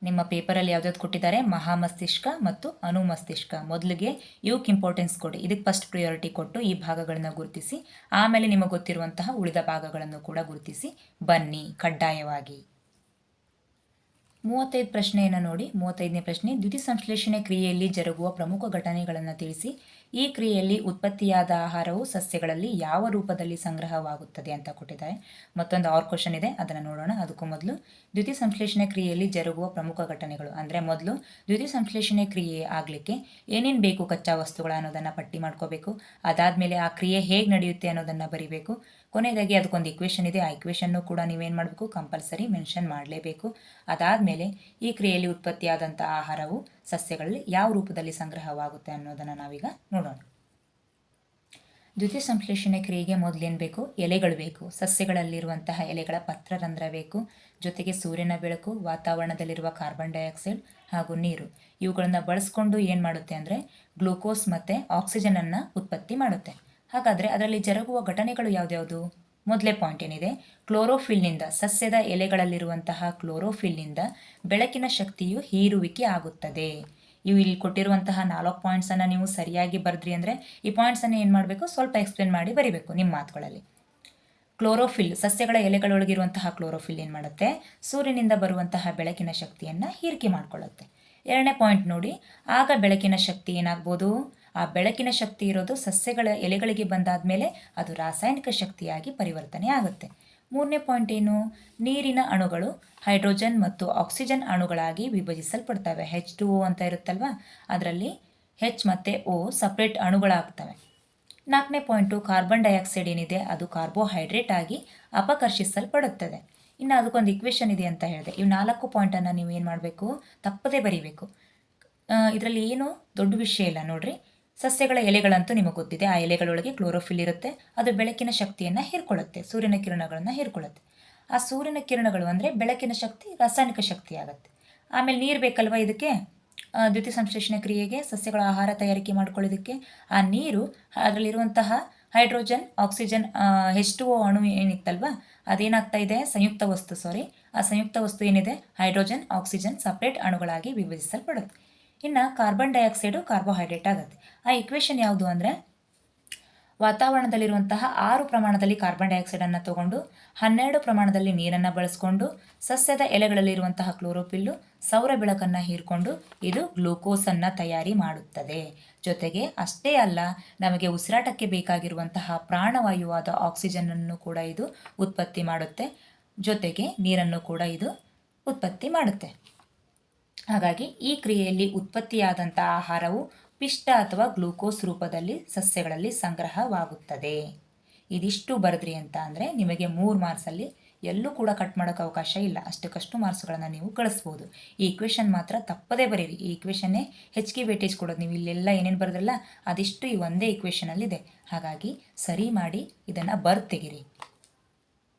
ನಿಮ್ಮ ಪೇಪರಲ್ಲಿ ಯಾವ್ದಾವ್ದು ಕೊಟ್ಟಿದ್ದಾರೆ, ಮಹಾಮಸ್ತಿಷ್ಕ ಮತ್ತು ಅನುಮಸ್ತಿಷ್ಕ. ಮೊದಲಿಗೆ ಇವಕ್ಕೆ ಇಂಪಾರ್ಟೆನ್ಸ್ ಕೊಡಿ, ಇದಕ್ಕೆ ಫಸ್ಟ್ ಪ್ರಿಯಾರಿಟಿ ಕೊಟ್ಟು ಈ ಭಾಗಗಳನ್ನು ಗುರುತಿಸಿ, ಆಮೇಲೆ ನಿಮಗೆ ಗೊತ್ತಿರುವಂತಹ ಉಳಿದ ಭಾಗಗಳನ್ನು ಕೂಡ ಗುರುತಿಸಿ ಬನ್ನಿ ಕಡ್ಡಾಯವಾಗಿ. 35 ಪ್ರಶ್ನೆಯನ್ನು ನೋಡಿ. 35ನೇ ಪ್ರಶ್ನೆ, ದ್ಯುತಿಸಂಶ್ಲೇಷಣೆ ಕ್ರಿಯೆಯಲ್ಲಿ ಜರುಗುವ ಪ್ರಮುಖ ಘಟನೆಗಳನ್ನು ತಿಳಿಸಿ. ಈ ಕ್ರಿಯೆಯಲ್ಲಿ ಉತ್ಪತ್ತಿಯಾದ ಆಹಾರವು ಸಸ್ಯಗಳಲ್ಲಿ ಯಾವ ರೂಪದಲ್ಲಿ ಸಂಗ್ರಹವಾಗುತ್ತದೆ ಅಂತ ಕೊಟ್ಟಿದ್ದಾರೆ. ಮತ್ತೊಂದು ಕ್ವಶನ್ ಇದೆ, ಅದನ್ನು ನೋಡೋಣ. ಅದಕ್ಕೂ ಮೊದಲು ದ್ಯುತಿಸಂಶ್ಲೇಷಣೆ ಕ್ರಿಯೆಯಲ್ಲಿ ಜರುಗುವ ಪ್ರಮುಖ ಘಟನೆಗಳು ಅಂದರೆ ಮೊದಲು ದ್ಯುತಿಸಂಶ್ಲೇಷಣೆ ಕ್ರಿಯೆ ಆಗಲಿಕ್ಕೆ ಏನೇನು ಬೇಕು ಕಚ್ಚಾ ವಸ್ತುಗಳ ಅನ್ನೋದನ್ನು ಪಟ್ಟಿ ಮಾಡ್ಕೋಬೇಕು. ಅದಾದಮೇಲೆ ಆ ಕ್ರಿಯೆ ಹೇಗೆ ನಡೆಯುತ್ತೆ ಅನ್ನೋದನ್ನು ಬರಿಬೇಕು. ಕೊನೆಯದಾಗಿ ಅದಕ್ಕೊಂದು ಇಕ್ವೇಷನ್ ಇದೆ, ಆ ಇಕ್ವೇಷನ್ನು ಕೂಡ ನೀವೇನು ಮಾಡಬೇಕು, ಕಂಪಲ್ಸರಿ ಮೆನ್ಷನ್ ಮಾಡಲೇಬೇಕು. ಅದಾದಮೇಲೆ ಈ ಕ್ರಿಯೆಯಲ್ಲಿ ಉತ್ಪತ್ತಿಯಾದಂಥ ಆಹಾರವು ಸಸ್ಯಗಳಲ್ಲಿ ಯಾವ ರೂಪದಲ್ಲಿ ಸಂಗ್ರಹವಾಗುತ್ತೆ ಅನ್ನೋದನ್ನು ನಾವೀಗ ನೋಡೋಣ. ದ್ಯುತಿಸಂಶ್ಲೇಷಣೆ ಕ್ರಿಯೆಗೆ ಮೊದಲೇನು ಬೇಕು, ಎಲೆಗಳು ಬೇಕು. ಸಸ್ಯಗಳಲ್ಲಿರುವಂತಹ ಎಲೆಗಳ ಪತ್ರರಂಧ್ರ ಬೇಕು, ಜೊತೆಗೆ ಸೂರ್ಯನ ಬೆಳಕು, ವಾತಾವರಣದಲ್ಲಿರುವ ಕಾರ್ಬನ್ ಡೈಆಕ್ಸೈಡ್ ಹಾಗೂ ನೀರು, ಇವುಗಳನ್ನು ಬಳಸ್ಕೊಂಡು ಏನು ಮಾಡುತ್ತೆ ಅಂದರೆ ಗ್ಲೂಕೋಸ್ ಮತ್ತು ಆಕ್ಸಿಜನನ್ನು ಉತ್ಪತ್ತಿ ಮಾಡುತ್ತೆ. ಹಾಗಾದರೆ ಅದರಲ್ಲಿ ಜರುಗುವ ಘಟನೆಗಳು ಯಾವುದ್ಯಾವುದು? ಮೊದಲೇ ಪಾಯಿಂಟ್ ಏನಿದೆ, ಕ್ಲೋರೋಫಿಲ್ನಿಂದ, ಸಸ್ಯದ ಎಲೆಗಳಲ್ಲಿರುವಂತಹ ಕ್ಲೋರೋಫಿಲ್ನಿಂದ ಬೆಳಕಿನ ಶಕ್ತಿಯು ಹೀರುವಿಕೆ ಆಗುತ್ತದೆ. ಇವು ಇಲ್ಲಿ ಕೊಟ್ಟಿರುವಂತಹ 4 ಪಾಯಿಂಟ್ಸನ್ನು ನೀವು ಸರಿಯಾಗಿ ಬರೆದ್ರಿ ಅಂದರೆ ಈ ಪಾಯಿಂಟ್ಸನ್ನು ಏನು ಮಾಡಬೇಕು, ಸ್ವಲ್ಪ ಎಕ್ಸ್ಪ್ಲೇನ್ ಮಾಡಿ ಬರಿಬೇಕು ನಿಮ್ಮ ಮಾತುಗಳಲ್ಲಿ. ಕ್ಲೋರೋಫಿಲ್, ಸಸ್ಯಗಳ ಎಲೆಗಳೊಳಗಿರುವಂತಹ ಕ್ಲೋರೋಫಿಲ್ ಏನು ಮಾಡುತ್ತೆ, ಸೂರ್ಯನಿಂದ ಬರುವಂತಹ ಬೆಳಕಿನ ಶಕ್ತಿಯನ್ನು ಹೀರಿಕೆ ಮಾಡಿಕೊಳ್ಳುತ್ತೆ. 2ನೇ ಪಾಯಿಂಟ್ ನೋಡಿ, ಆಗ ಬೆಳಕಿನ ಶಕ್ತಿ ಏನಾಗ್ಬೋದು, ಆ ಬೆಳಕಿನ ಶಕ್ತಿ ಇರೋದು ಸಸ್ಯಗಳ ಎಲೆಗಳಿಗೆ ಬಂದಾದ ಮೇಲೆ ಅದು ರಾಸಾಯನಿಕ ಶಕ್ತಿಯಾಗಿ ಪರಿವರ್ತನೆ ಆಗುತ್ತೆ. 3ನೇ ಪಾಯಿಂಟ್ ಏನು, ನೀರಿನ ಅಣುಗಳು ಹೈಡ್ರೋಜನ್ ಮತ್ತು ಆಕ್ಸಿಜನ್ ಅಣುಗಳಾಗಿ ವಿಭಜಿಸಲ್ಪಡ್ತವೆ. H2O ಅಂತ ಇರುತ್ತಲ್ವ, ಅದರಲ್ಲಿ H ಮತ್ತು O ಸಪ್ರೇಟ್ ಅಣುಗಳಾಗ್ತವೆ. 4ನೇ ಪಾಯಿಂಟು, ಕಾರ್ಬನ್ ಡೈಆಕ್ಸೈಡ್ ಏನಿದೆ ಅದು ಕಾರ್ಬೋಹೈಡ್ರೇಟ್ ಆಗಿ ಅಪಕರ್ಷಿಸಲ್ಪಡುತ್ತದೆ. ಇನ್ನು ಅದಕ್ಕೊಂದು ಇಕ್ವೇಷನ್ ಇದೆ ಅಂತ ಹೇಳಿದೆ. ಇವು 4 ಪಾಯಿಂಟನ್ನು ನೀವು ಏನು ಮಾಡಬೇಕು, ತಪ್ಪದೇ ಬರೀಬೇಕು. ಇದರಲ್ಲಿ ಏನು ದೊಡ್ಡ ವಿಷಯ ಇಲ್ಲ ನೋಡ್ರಿ. ಸಸ್ಯಗಳ ಎಲೆಗಳಂತೂ ನಿಮಗೆ ಗೊತ್ತಿದೆ, ಆ ಎಲೆಗಳೊಳಗೆ ಕ್ಲೋರೋಫಿಲ್ ಇರುತ್ತೆ, ಅದು ಬೆಳಕಿನ ಶಕ್ತಿಯನ್ನು ಹೀರ್ಕೊಳ್ಳುತ್ತೆ, ಸೂರ್ಯನ ಕಿರಣಗಳನ್ನು ಹೀರ್ಕೊಳ್ಳುತ್ತೆ. ಆ ಸೂರ್ಯನ ಕಿರಣಗಳು ಅಂದರೆ ಬೆಳಕಿನ ಶಕ್ತಿ ರಾಸಾಯನಿಕ ಶಕ್ತಿ ಆಗುತ್ತೆ. ಆಮೇಲೆ ನೀರು ಬೇಕಲ್ವ ಇದಕ್ಕೆ, ದ್ಯುತಿಸಂಶ್ಲೇಷಣೆ ಕ್ರಿಯೆಗೆ, ಸಸ್ಯಗಳ ಆಹಾರ ತಯಾರಿಕೆ ಮಾಡ್ಕೊಳ್ಳೋದಕ್ಕೆ. ಆ ನೀರು ಅದರಲ್ಲಿರುವಂತಹ ಹೈಡ್ರೋಜನ್, ಆಕ್ಸಿಜನ್, H2O ಅಣು ಏನಿತ್ತಲ್ವ, ಅದೇನಾಗ್ತಾ ಇದೆ, ಆ ಸಂಯುಕ್ತ ವಸ್ತು ಏನಿದೆ, ಹೈಡ್ರೋಜನ್, ಆಕ್ಸಿಜನ್ ಸಪ್ರೇಟ್ ಅಣುಗಳಾಗಿ ವಿಭಜಿಸಲ್ಪಡುತ್ತೆ. ಇನ್ನು ಕಾರ್ಬನ್ ಡೈಆಕ್ಸೈಡು ಕಾರ್ಬೋಹೈಡ್ರೇಟ್ ಆಗುತ್ತೆ. ಆ ಇಕ್ವೇಷನ್ ಯಾವುದು ಅಂದರೆ ವಾತಾವರಣದಲ್ಲಿರುವಂತಹ 6 ಪ್ರಮಾಣದಲ್ಲಿ ಕಾರ್ಬನ್ ಡೈಆಕ್ಸೈಡನ್ನು ತಗೊಂಡು 12 ಪ್ರಮಾಣದಲ್ಲಿ ನೀರನ್ನು ಬಳಸಿಕೊಂಡು ಸಸ್ಯದ ಎಲೆಗಳಲ್ಲಿರುವಂತಹ ಕ್ಲೋರೋಫಿಲ್ಲು ಸೌರ ಬೆಳಕನ್ನು ಹೀರಿಕೊಂಡು ಇದು ಗ್ಲೂಕೋಸನ್ನು ತಯಾರಿ ಮಾಡುತ್ತದೆ. ಜೊತೆಗೆ ಅಷ್ಟೇ ಅಲ್ಲ, ನಮಗೆ ಉಸಿರಾಟಕ್ಕೆ ಬೇಕಾಗಿರುವಂತಹ ಪ್ರಾಣವಾಯುವಾದ ಆಕ್ಸಿಜನ್ನನ್ನು ಕೂಡ ಇದು ಉತ್ಪತ್ತಿ ಮಾಡುತ್ತೆ. ಜೊತೆಗೆ ನೀರನ್ನು ಕೂಡ ಇದು ಉತ್ಪತ್ತಿ ಮಾಡುತ್ತೆ. ಹಾಗಾಗಿ ಈ ಕ್ರಿಯೆಯಲ್ಲಿ ಉತ್ಪತ್ತಿಯಾದಂಥ ಆಹಾರವು ಪಿಷ್ಟ ಅಥವಾ ಗ್ಲೂಕೋಸ್ ರೂಪದಲ್ಲಿ ಸಸ್ಯಗಳಲ್ಲಿ ಸಂಗ್ರಹವಾಗುತ್ತದೆ. ಇದಿಷ್ಟು ಬರೆದ್ರಿ ಅಂತ ಅಂದರೆ ನಿಮಗೆ 3 ಮಾರ್ಕ್ಸಲ್ಲಿ ಎಲ್ಲೂ ಕೂಡ ಕಟ್ ಮಾಡೋಕ್ಕೆ ಅವಕಾಶ ಇಲ್ಲ. ಅಷ್ಟಕ್ಕಷ್ಟು ಮಾರ್ಕ್ಸ್ಗಳನ್ನು ನೀವು ಗಳಿಸ್ಬೋದು. ಈ ಇಕ್ವೇಷನ್ ಮಾತ್ರ ತಪ್ಪದೇ ಬರೀರಿ. ಈ ಇಕ್ವೇಷನ್ನೇ ಹೆಚ್ಚಿಗೆ ವೇಟೇಜ್ ಕೊಡೋದು. ನೀವು ಇಲ್ಲೆಲ್ಲ ಏನೇನು ಬರೆದ್ರಲ್ಲ ಅದಿಷ್ಟು ಈ ಒಂದೇ ಇಕ್ವೇಷನಲ್ಲಿದೆ. ಹಾಗಾಗಿ ಸರಿ ಮಾಡಿ ಇದನ್ನು ತೆಗಿರಿ.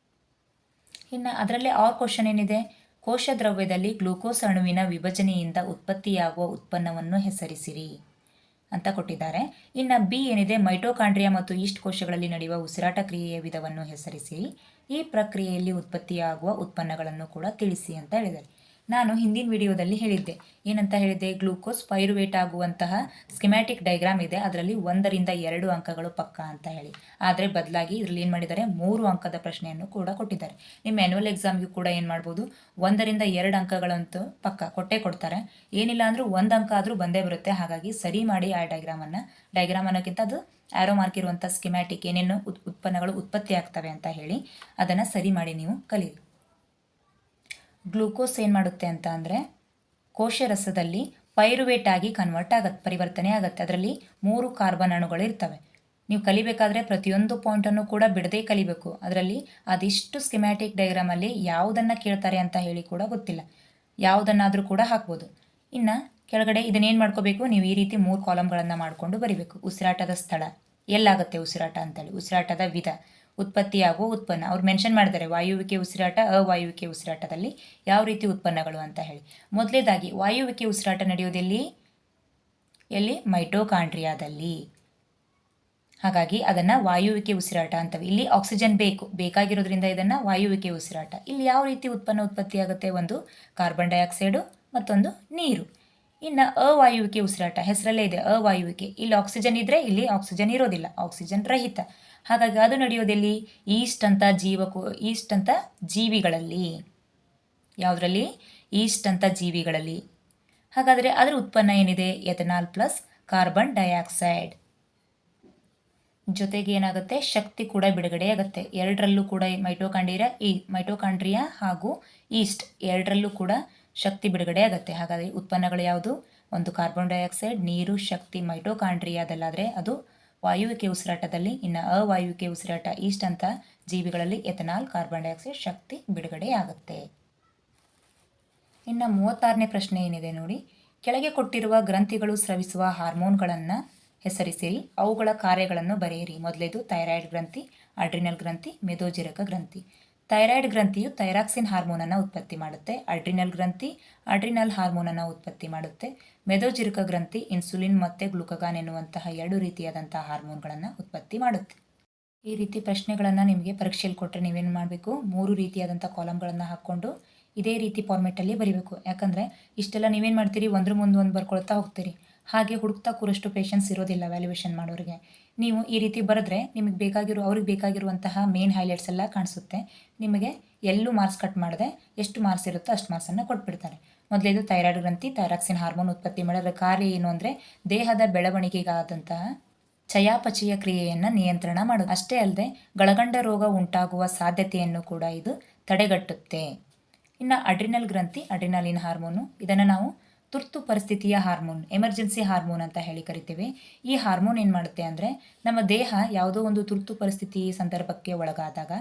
ಇನ್ನು ಅದರಲ್ಲೇ ಕ್ವಶನ್ ಏನಿದೆ, ಕೋಶ ದ್ರವ್ಯದಲ್ಲಿ ಗ್ಲೂಕೋಸ್ ಅಣುವಿನ ವಿಭಜನೆಯಿಂದ ಉತ್ಪತ್ತಿಯಾಗುವ ಉತ್ಪನ್ನವನ್ನು ಹೆಸರಿಸಿರಿ ಅಂತ ಕೊಟ್ಟಿದ್ದಾರೆ. ಇನ್ನು ಬಿ ಏನಿದೆ, ಮೈಟೋಕಾಂಡ್ರಿಯಾ ಮತ್ತು ಈಸ್ಟ್ ಕೋಶಗಳಲ್ಲಿ ನಡೆಯುವ ಉಸಿರಾಟ ಕ್ರಿಯೆಯ ವಿಧವನ್ನು ಹೆಸರಿಸಿರಿ. ಈ ಪ್ರಕ್ರಿಯೆಯಲ್ಲಿ ಉತ್ಪತ್ತಿಯಾಗುವ ಉತ್ಪನ್ನಗಳನ್ನು ಕೂಡ ತಿಳಿಸಿ ಅಂತ ಹೇಳಿದ್ದಾರೆ. ನಾನು ಹಿಂದಿನ ವಿಡಿಯೋದಲ್ಲಿ ಹೇಳಿದ್ದೆ. ಏನಂತ ಹೇಳಿದ್ದೆ, ಗ್ಲೂಕೋಸ್ ಪೈರುವೇಟ್ ಆಗುವಂತಹ ಸ್ಕಿಮ್ಯಾಟಿಕ್ ಡೈಗ್ರಾಮ್ ಇದೆ, ಅದರಲ್ಲಿ 1 ರಿಂದ 2 ಅಂಕಗಳು ಪಕ್ಕ ಅಂತ ಹೇಳಿ. ಆದರೆ ಬದಲಾಗಿ ಇದರಲ್ಲಿ ಏನು ಮಾಡಿದ್ದಾರೆ, 3 ಅಂಕದ ಪ್ರಶ್ನೆಯನ್ನು ಕೂಡ ಕೊಟ್ಟಿದ್ದಾರೆ. ನಿಮ್ಮ ಆ್ಯನ್ಯುವಲ್ ಎಕ್ಸಾಮ್ಗೂ ಕೂಡ ಏನು ಮಾಡ್ಬೋದು, 1 ರಿಂದ 2 ಅಂಕಗಳಂತೂ ಪಕ್ಕ ಕೊಡ್ತಾರೆ. ಏನಿಲ್ಲ ಅಂದರೂ 1 ಅಂಕ ಆದರೂ ಬಂದೇ ಬರುತ್ತೆ. ಹಾಗಾಗಿ ಸರಿ ಮಾಡಿ ಆ ಡೈಗ್ರಾಮ್ ಅನ್ನೋಕ್ಕಿಂತ ಅದು ಆ್ಯರೋ ಮಾರ್ಕ್ ಇರುವಂಥ ಸ್ಕಿಮ್ಯಾಟಿಕ್ ಏನೇನು ಉತ್ಪನ್ನಗಳು ಉತ್ಪತ್ತಿ ಆಗ್ತವೆ ಅಂತ ಹೇಳಿ ಅದನ್ನು ಸರಿ ಮಾಡಿ ನೀವು ಕಲೀರಿ. ಗ್ಲೂಕೋಸ್ ಏನು ಮಾಡುತ್ತೆ ಅಂತ ಅಂದರೆ ಕೋಶ ರಸದಲ್ಲಿ ಪೈರುವೇಟ್ ಆಗಿ ಪರಿವರ್ತನೆ ಆಗುತ್ತೆ. ಅದರಲ್ಲಿ 3 ಕಾರ್ಬನ್ ಅಣುಗಳು ಇರ್ತವೆ. ನೀವು ಕಲಿಬೇಕಾದ್ರೆ ಪ್ರತಿಯೊಂದು ಪಾಯಿಂಟನ್ನು ಕೂಡ ಬಿಡದೇ ಕಲಿಬೇಕು. ಅದರಲ್ಲಿ ಅದಿಷ್ಟು ಸ್ಕಿಮ್ಯಾಟಿಕ್ ಡೈಗ್ರಾಮಲ್ಲಿ ಯಾವುದನ್ನು ಕೇಳ್ತಾರೆ ಅಂತ ಹೇಳಿ ಕೂಡ ಗೊತ್ತಿಲ್ಲ. ಯಾವುದನ್ನಾದರೂ ಕೂಡ ಹಾಕ್ಬೋದು. ಇನ್ನು ಕೆಳಗಡೆ ಇದನ್ನೇನು ಮಾಡ್ಕೋಬೇಕು, ನೀವು ಈ ರೀತಿ 3 ಕಾಲಮ್ಗಳನ್ನು ಮಾಡಿಕೊಂಡು ಬರಿಬೇಕು. ಉಸಿರಾಟದ ಸ್ಥಳ, ಎಲ್ಲಾಗುತ್ತೆ ಉಸಿರಾಟ ಅಂತೇಳಿ, ಉಸಿರಾಟದ ವಿಧ, ಉತ್ಪತ್ತಿಯಾಗುವ ಉತ್ಪನ್ನ. ಅವ್ರು ಮೆನ್ಷನ್ ಮಾಡಿದ್ದಾರೆ ವಾಯುವಿಕೆ ಉಸಿರಾಟ, ಅವಾಯುವಿಕೆ ಉಸಿರಾಟದಲ್ಲಿ ಯಾವ ರೀತಿ ಉತ್ಪನ್ನಗಳು ಅಂತ ಹೇಳಿ. ಮೊದಲೇದಾಗಿ ವಾಯುವಿಕೆ ಉಸಿರಾಟ ನಡೆಯೋದೆಲ್ಲಿ, ಮೈಟೋಕಾಂಡ್ರಿಯಾದಲ್ಲಿ. ಹಾಗಾಗಿ ಅದನ್ನು ವಾಯುವಿಕೆ ಉಸಿರಾಟ ಅಂತವೆ. ಇಲ್ಲಿ ಆಕ್ಸಿಜನ್ ಬೇಕಾಗಿರೋದ್ರಿಂದ ಇದನ್ನು ವಾಯುವಿಕೆ ಉಸಿರಾಟ. ಇಲ್ಲಿ ಯಾವ ರೀತಿ ಉತ್ಪತ್ತಿಯಾಗುತ್ತೆ, ಒಂದು ಕಾರ್ಬನ್ ಡೈಆಕ್ಸೈಡು, ಮತ್ತೊಂದು ನೀರು. ಇನ್ನು ಅವಾಯುವಿಕೆ ಉಸಿರಾಟ ಹೆಸರಲ್ಲೇ ಇದೆ, ಅವಾಯುವಿಕೆ. ಇಲ್ಲಿ ಆಕ್ಸಿಜನ್ ಇದ್ದರೆ ಇಲ್ಲಿ ಆಕ್ಸಿಜನ್ ಇರೋದಿಲ್ಲ, ಆಕ್ಸಿಜನ್ ರಹಿತ. ಹಾಗಾಗಿ ಅದು ನಡೆಯೋದೆಲ್ಲಿ, ಈಸ್ಟ್ ಅಂತ ಜೀವಿಗಳಲ್ಲಿ. ಯಾವುದರಲ್ಲಿ, ಈಸ್ಟ್ ಅಂತ ಜೀವಿಗಳಲ್ಲಿ. ಹಾಗಾದರೆ ಅದರ ಉತ್ಪನ್ನ ಏನಿದೆ, ಎಥನಾಲ್ ಪ್ಲಸ್ ಕಾರ್ಬನ್ ಡೈಆಕ್ಸೈಡ್. ಜೊತೆಗೆ ಏನಾಗುತ್ತೆ, ಶಕ್ತಿ ಕೂಡ ಬಿಡುಗಡೆ ಆಗುತ್ತೆ. ಎರಡರಲ್ಲೂ ಕೂಡ ಮೈಟೋಕಾಂಡ್ರಿಯಾ ಹಾಗೂ ಈಸ್ಟ್ ಎರಡರಲ್ಲೂ ಕೂಡ ಶಕ್ತಿ ಬಿಡುಗಡೆ ಆಗುತ್ತೆ. ಹಾಗಾದರೆ ಉತ್ಪನ್ನಗಳು ಯಾವುದು, ಒಂದು ಕಾರ್ಬನ್ ಡೈಆಕ್ಸೈಡ್, ನೀರು, ಶಕ್ತಿ. ಮೈಟೋಕಾಂಡ್ರಿಯಾದಲ್ಲಾದರೆ ಅದು ವಾಯುವಿಕೆ ಉಸಿರಾಟದಲ್ಲಿ. ಇನ್ನು ಅವಾಯುವಿಕೆ ಉಸಿರಾಟ ಈಸ್ಟ್ ಅಂತ ಜೀವಿಗಳಲ್ಲಿ ಎಥನಾಲ್, ಕಾರ್ಬನ್ ಡೈಆಕ್ಸೈಡ್, ಶಕ್ತಿ ಬಿಡುಗಡೆ ಆಗುತ್ತೆ. ಇನ್ನು 36ನೇ ಪ್ರಶ್ನೆ ಏನಿದೆ ನೋಡಿ, ಕೆಳಗೆ ಕೊಟ್ಟಿರುವ ಗ್ರಂಥಿಗಳು ಸ್ರವಿಸುವ ಹಾರ್ಮೋನ್ಗಳನ್ನು ಹೆಸರಿಸಿರಿ, ಅವುಗಳ ಕಾರ್ಯಗಳನ್ನು ಬರೆಯಿರಿ. ಮೊದಲೇದು ಥೈರಾಯ್ಡ್ ಗ್ರಂಥಿ, ಅಡ್ರಿನಲ್ ಗ್ರಂಥಿ, ಮೆದೋಜಿರಕ ಗ್ರಂಥಿ. ಥೈರಾಯ್ಡ್ ಗ್ರಂಥಿಯು ಥೈರಾಕ್ಸಿನ್ ಹಾರ್ಮೋನನ್ನು ಉತ್ಪತ್ತಿ ಮಾಡುತ್ತೆ. ಅಡ್ರಿನಲ್ ಗ್ರಂಥಿ ಅಡ್ರಿನಲ್ ಹಾರ್ಮೋನನ್ನು ಉತ್ಪತ್ತಿ ಮಾಡುತ್ತೆ. ಮೆದೋಜಿರಕ ಗ್ರಂಥಿ ಇನ್ಸುಲಿನ್ ಮತ್ತು ಗ್ಲುಕಗಾನ್ ಎನ್ನುವಂತಹ 2 ರೀತಿಯಾದಂತಹ ಹಾರ್ಮೋನ್ಗಳನ್ನು ಉತ್ಪತ್ತಿ ಮಾಡುತ್ತೆ. ಈ ರೀತಿ ಪ್ರಶ್ನೆಗಳನ್ನು ನಿಮಗೆ ಪರೀಕ್ಷೆಯಲ್ಲಿ ಕೊಟ್ಟರೆ ನೀವೇನು ಮಾಡಬೇಕು, 3 ರೀತಿಯಾದಂಥ ಕಾಲಮ್ಗಳನ್ನು ಹಾಕ್ಕೊಂಡು ಇದೇ ರೀತಿ ಫಾರ್ಮೆಟಲ್ಲಿ ಬರೀಬೇಕು. ಯಾಕಂದರೆ ಇಷ್ಟೆಲ್ಲ ನೀವೇನು ಮಾಡ್ತೀರಿ, ಒಂದ್ರ ಮುಂದೆ ಒಂದು ಬರ್ಕೊಳ್ತಾ ಹೋಗ್ತೀರಿ. ಹಾಗೆ ಹುಡುಕ್ತಾ ಕೂರಷ್ಟು ಪೇಷನ್ಸ್ ಇರೋದಿಲ್ಲ ವ್ಯಾಲ್ಯೂಯೇಷನ್ ಮಾಡೋರಿಗೆ. ನೀವು ಈ ರೀತಿ ಬರೆದ್ರೆ ಅವ್ರಿಗೆ ಬೇಕಾಗಿರುವಂತಹ ಮೇನ್ ಹೈಲೈಟ್ಸ್ ಎಲ್ಲ ಕಾಣಿಸುತ್ತೆ. ನಿಮಗೆ ಎಲ್ಲೂ ಮಾರ್ಕ್ಸ್ ಕಟ್ ಮಾಡದೆ ಎಷ್ಟು ಮಾರ್ಕ್ಸ್ ಇರುತ್ತೋ ಅಷ್ಟು ಮಾರ್ಕ್ಸನ್ನು ಕೊಟ್ಬಿಡ್ತಾರೆ. ಮೊದಲೇದು ಥೈರಾಯ್ಡ್ ಗ್ರಂಥಿ ಥೈರಾಕ್ಸಿನ್ ಹಾರ್ಮೋನ್ ಉತ್ಪತ್ತಿ ಮಾಡೋದ್ರ ಕಾರ್ಯ ಏನು ಅಂದರೆ ದೇಹದ ಬೆಳವಣಿಗೆಗಾದಂತಹ ಚಯಾಪಚಯ ಕ್ರಿಯೆಯನ್ನು ನಿಯಂತ್ರಣ ಮಾಡೋದು. ಅಷ್ಟೇ ಅಲ್ಲದೆ ಗಳಗಂಡ ರೋಗ ಉಂಟಾಗುವ ಸಾಧ್ಯತೆಯನ್ನು ಕೂಡ ಇದು ತಡೆಗಟ್ಟುತ್ತೆ. ಇನ್ನು ಅಡ್ರಿನಲ್ ಗ್ರಂಥಿ ಅಡ್ರಿನಾಲಿನ್ ಹಾರ್ಮೋನು, ಇದನ್ನು ನಾವು ತುರ್ತು ಪರಿಸ್ಥಿತಿಯ ಹಾರ್ಮೋನ್, ಎಮರ್ಜೆನ್ಸಿ ಹಾರ್ಮೋನ್ ಅಂತ ಹೇಳಿ ಕರಿತೇವೆ. ಈ ಹಾರ್ಮೋನ್ ಏನು ಮಾಡುತ್ತೆ ಅಂದರೆ ನಮ್ಮ ದೇಹ ಯಾವುದೋ ಒಂದು ತುರ್ತು ಪರಿಸ್ಥಿತಿ ಸಂದರ್ಭಕ್ಕೆ ಒಳಗಾದಾಗ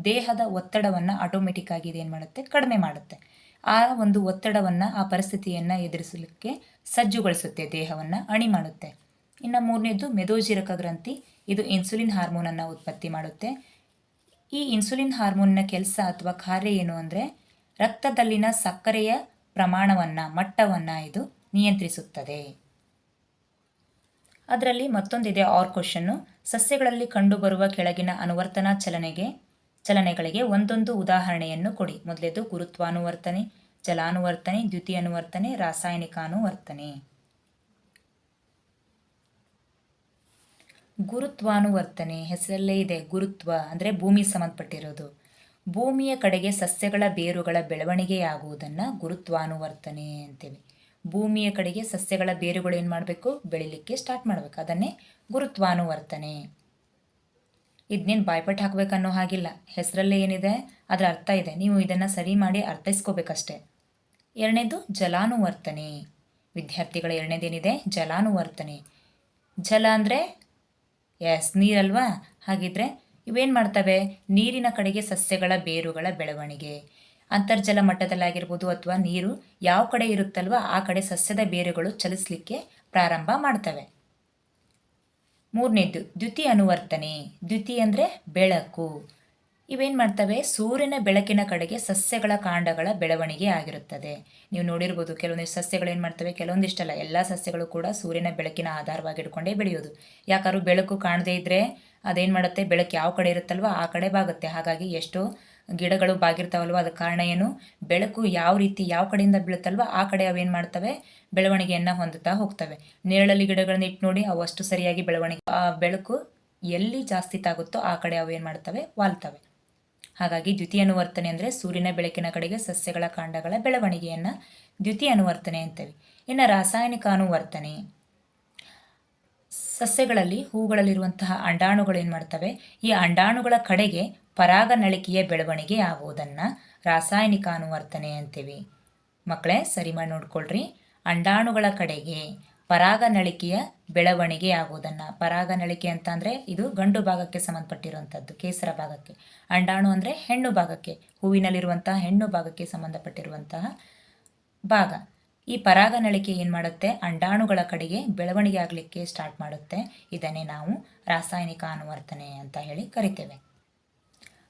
ದೇಹದ ಒತ್ತಡವನ್ನು ಆಟೋಮೆಟಿಕ್ಕಾಗಿ ಇದೇನು ಮಾಡುತ್ತೆ, ಕಡಿಮೆ ಮಾಡುತ್ತೆ. ಆ ಒಂದು ಒತ್ತಡವನ್ನು, ಆ ಪರಿಸ್ಥಿತಿಯನ್ನು ಎದುರಿಸಲಿಕ್ಕೆ ಸಜ್ಜುಗೊಳಿಸುತ್ತೆ, ದೇಹವನ್ನು ಅಣಿ ಮಾಡುತ್ತೆ. ಇನ್ನು 3ನೇದು ಮೆದೋಜಿರಕ ಗ್ರಂಥಿ, ಇದು ಇನ್ಸುಲಿನ್ ಹಾರ್ಮೋನನ್ನು ಉತ್ಪತ್ತಿ ಮಾಡುತ್ತೆ. ಈ ಇನ್ಸುಲಿನ್ ಹಾರ್ಮೋನ್ನ ಕೆಲಸ ಅಥವಾ ಕಾರ್ಯ ಏನು ಅಂದರೆ ರಕ್ತದಲ್ಲಿನ ಸಕ್ಕರೆಯ ಮಟ್ಟವನ್ನು ಇದು ನಿಯಂತ್ರಿಸುತ್ತದೆ. ಅದರಲ್ಲಿ ಮತ್ತೊಂದಿದೆ ಕ್ವಶನ್ನು, ಸಸ್ಯಗಳಲ್ಲಿ ಕಂಡುಬರುವ ಕೆಳಗಿನ ಅನುವರ್ತನಾ ಚಲನೆಗಳಿಗೆ ಒಂದೊಂದು ಉದಾಹರಣೆಯನ್ನು ಕೊಡಿ. ಮೊದಲೇದು ಗುರುತ್ವಾನುವರ್ತನೆ, ಜಲಾನುವರ್ತನೆ, ದ್ಯುತಿಯನುವರ್ತನೆ, ರಾಸಾಯನಿಕಾನುವರ್ತನೆ. ಗುರುತ್ವಾನುವರ್ತನೆ ಹೆಸರಲ್ಲೇ ಇದೆ. ಗುರುತ್ವ ಅಂದರೆ ಭೂಮಿ ಸಂಬಂಧಪಟ್ಟಿರೋದು. ಭೂಮಿಯ ಕಡೆಗೆ ಸಸ್ಯಗಳ ಬೇರುಗಳ ಬೆಳವಣಿಗೆಯಾಗುವುದನ್ನು ಗುರುತ್ವಾನುವರ್ತನೆ ಅಂತೀವಿ. ಭೂಮಿಯ ಕಡೆಗೆ ಸಸ್ಯಗಳ ಬೇರುಗಳು ಏನು ಮಾಡಬೇಕು, ಬೆಳಿಲಿಕ್ಕೆ ಸ್ಟಾರ್ಟ್ ಮಾಡಬೇಕು. ಅದನ್ನೇ ಗುರುತ್ವಾನುವರ್ತನೆ. ಇದನ್ನೇನು ಬಾಯ್ಪಟ್ಟು ಹಾಕಬೇಕನ್ನೋ ಹಾಗಿಲ್ಲ. ಹೆಸರಲ್ಲೇ ಏನಿದೆ ಅದರ ಅರ್ಥ ಇದೆ. ನೀವು ಇದನ್ನು ಸರಿ ಮಾಡಿ ಅರ್ಥೈಸ್ಕೋಬೇಕಷ್ಟೆ. ಎರಡನೇದು ಜಲಾನುವರ್ತನೆ. ವಿದ್ಯಾರ್ಥಿಗಳ ಎರಡನೇದೇನಿದೆ, ಜಲಾನುವರ್ತನೆ. ಜಲ ಅಂದರೆ ನೀರಲ್ವಾ? ಹಾಗಿದ್ರೆ ಇವೇನು ಮಾಡ್ತವೆ, ನೀರಿನ ಕಡೆಗೆ ಸಸ್ಯಗಳ ಬೇರುಗಳ ಬೆಳವಣಿಗೆ. ಅಂತರ್ಜಲ ಮಟ್ಟದಲ್ಲಾಗಿರ್ಬೋದು ಅಥವಾ ನೀರು ಯಾವ ಕಡೆ ಇರುತ್ತಲ್ವ ಆ ಕಡೆ ಸಸ್ಯದ ಬೇರುಗಳು ಚಲಿಸಲಿಕ್ಕೆ ಪ್ರಾರಂಭ ಮಾಡ್ತವೆ. ಮೂರನೇದ್ದು ದ್ಯುತಿ ಅನುವರ್ತನೆ. ದ್ಯುತಿ ಅಂದರೆ ಬೆಳಕು. ಇವೇನು ಮಾಡ್ತವೆ, ಸೂರ್ಯನ ಬೆಳಕಿನ ಕಡೆಗೆ ಸಸ್ಯಗಳ ಕಾಂಡಗಳ ಬೆಳವಣಿಗೆ ಆಗಿರುತ್ತದೆ. ನೀವು ನೋಡಿರ್ಬೋದು ಕೆಲವೊಂದಿಷ್ಟು ಸಸ್ಯಗಳು ಏನು ಮಾಡ್ತವೆ, ಕೆಲವೊಂದಿಷ್ಟಲ್ಲ ಎಲ್ಲ ಸಸ್ಯಗಳು ಕೂಡ ಸೂರ್ಯನ ಬೆಳಕಿನ ಆಧಾರವಾಗಿ ಇಟ್ಕೊಂಡೇ ಬೆಳೆಯೋದು. ಯಾಕಾದ್ರೂ ಬೆಳಕು ಕಾಣದೇ ಇದ್ದರೆ ಅದೇನು ಮಾಡುತ್ತೆ, ಬೆಳಕು ಯಾವ ಕಡೆ ಇರುತ್ತಲ್ವ ಆ ಕಡೆ ಬಾಗುತ್ತೆ. ಹಾಗಾಗಿ ಎಷ್ಟೋ ಗಿಡಗಳು ಬಾಗಿರ್ತಾವಲ್ವ, ಅದಕ್ಕೆ ಕಾರಣ ಏನು, ಬೆಳಕು ಯಾವ ರೀತಿ ಯಾವ ಕಡೆಯಿಂದ ಬೀಳುತ್ತಲ್ವ ಆ ಕಡೆ ಅವೇನು ಮಾಡ್ತವೆ, ಬೆಳವಣಿಗೆಯನ್ನು ಹೊಂದುತ್ತಾ ಹೋಗ್ತವೆ. ನೇರಳಲ್ಲಿ ಗಿಡಗಳನ್ನ ಇಟ್ಟು ನೋಡಿ, ಅವು ಅಷ್ಟು ಸರಿಯಾಗಿ ಬೆಳವಣಿಗೆ, ಆ ಬೆಳಕು ಎಲ್ಲಿ ಜಾಸ್ತಿ ತಾಗುತ್ತೋ ಆ ಕಡೆ ಅವೇನು ಮಾಡ್ತವೆ, ವಾಲ್ತವೆ. ಹಾಗಾಗಿ ದ್ಯುತಿ ಅನುವರ್ತನೆ ಅಂದರೆ ಸೂರ್ಯನ ಬೆಳಕಿನ ಕಡೆಗೆ ಸಸ್ಯಗಳ ಕಾಂಡಗಳ ಬೆಳವಣಿಗೆಯನ್ನು ದ್ಯುತಿ ಅನುವರ್ತನೆ ಅಂತೀವಿ. ಇನ್ನು ರಾಸಾಯನಿಕ ಅನುವರ್ತನೆ, ಸಸ್ಯಗಳಲ್ಲಿ ಹೂಗಳಲ್ಲಿರುವಂತಹ ಅಂಡಾಣುಗಳು ಏನು ಮಾಡ್ತವೆ, ಈ ಅಂಡಾಣುಗಳ ಕಡೆಗೆ ಪರಾಗನಳಿಕೆಯ ಬೆಳವಣಿಗೆ ಆಗುವುದನ್ನು ರಾಸಾಯನಿಕ ಅನುವರ್ತನೆ ಅಂತೀವಿ. ಮಕ್ಕಳೇ ಸರಿ ಮಾಡಿ ನೋಡ್ಕೊಳ್ರಿ. ಅಂಡಾಣುಗಳ ಕಡೆಗೆ ಪರಾಗನಳಿಕೆಯ ಬೆಳವಣಿಗೆ ಆಗುವುದನ್ನು, ಪರಾಗನಳಿಕೆ ಅಂತ ಅಂದರೆ ಇದು ಗಂಡು ಭಾಗಕ್ಕೆ ಸಂಬಂಧಪಟ್ಟಿರುವಂಥದ್ದು, ಕೇಸರ ಭಾಗಕ್ಕೆ. ಅಂಡಾಣು ಅಂದರೆ ಹೆಣ್ಣು ಭಾಗಕ್ಕೆ, ಹೂವಿನಲ್ಲಿರುವಂತಹ ಹೆಣ್ಣು ಭಾಗಕ್ಕೆ ಸಂಬಂಧಪಟ್ಟಿರುವಂತಹ ಭಾಗ. ಈ ಪರಾಗನಳಿಕೆ ಏನು ಮಾಡುತ್ತೆ, ಅಂಡಾಣುಗಳ ಕಡೆಗೆ ಬೆಳವಣಿಗೆ ಆಗಲಿಕ್ಕೆ ಸ್ಟಾರ್ಟ್ ಮಾಡುತ್ತೆ. ಇದನ್ನೇ ನಾವು ರಾಸಾಯನಿಕ ಅನುವರ್ತನೆ ಅಂತ ಹೇಳಿ ಕರಿತೇವೆ.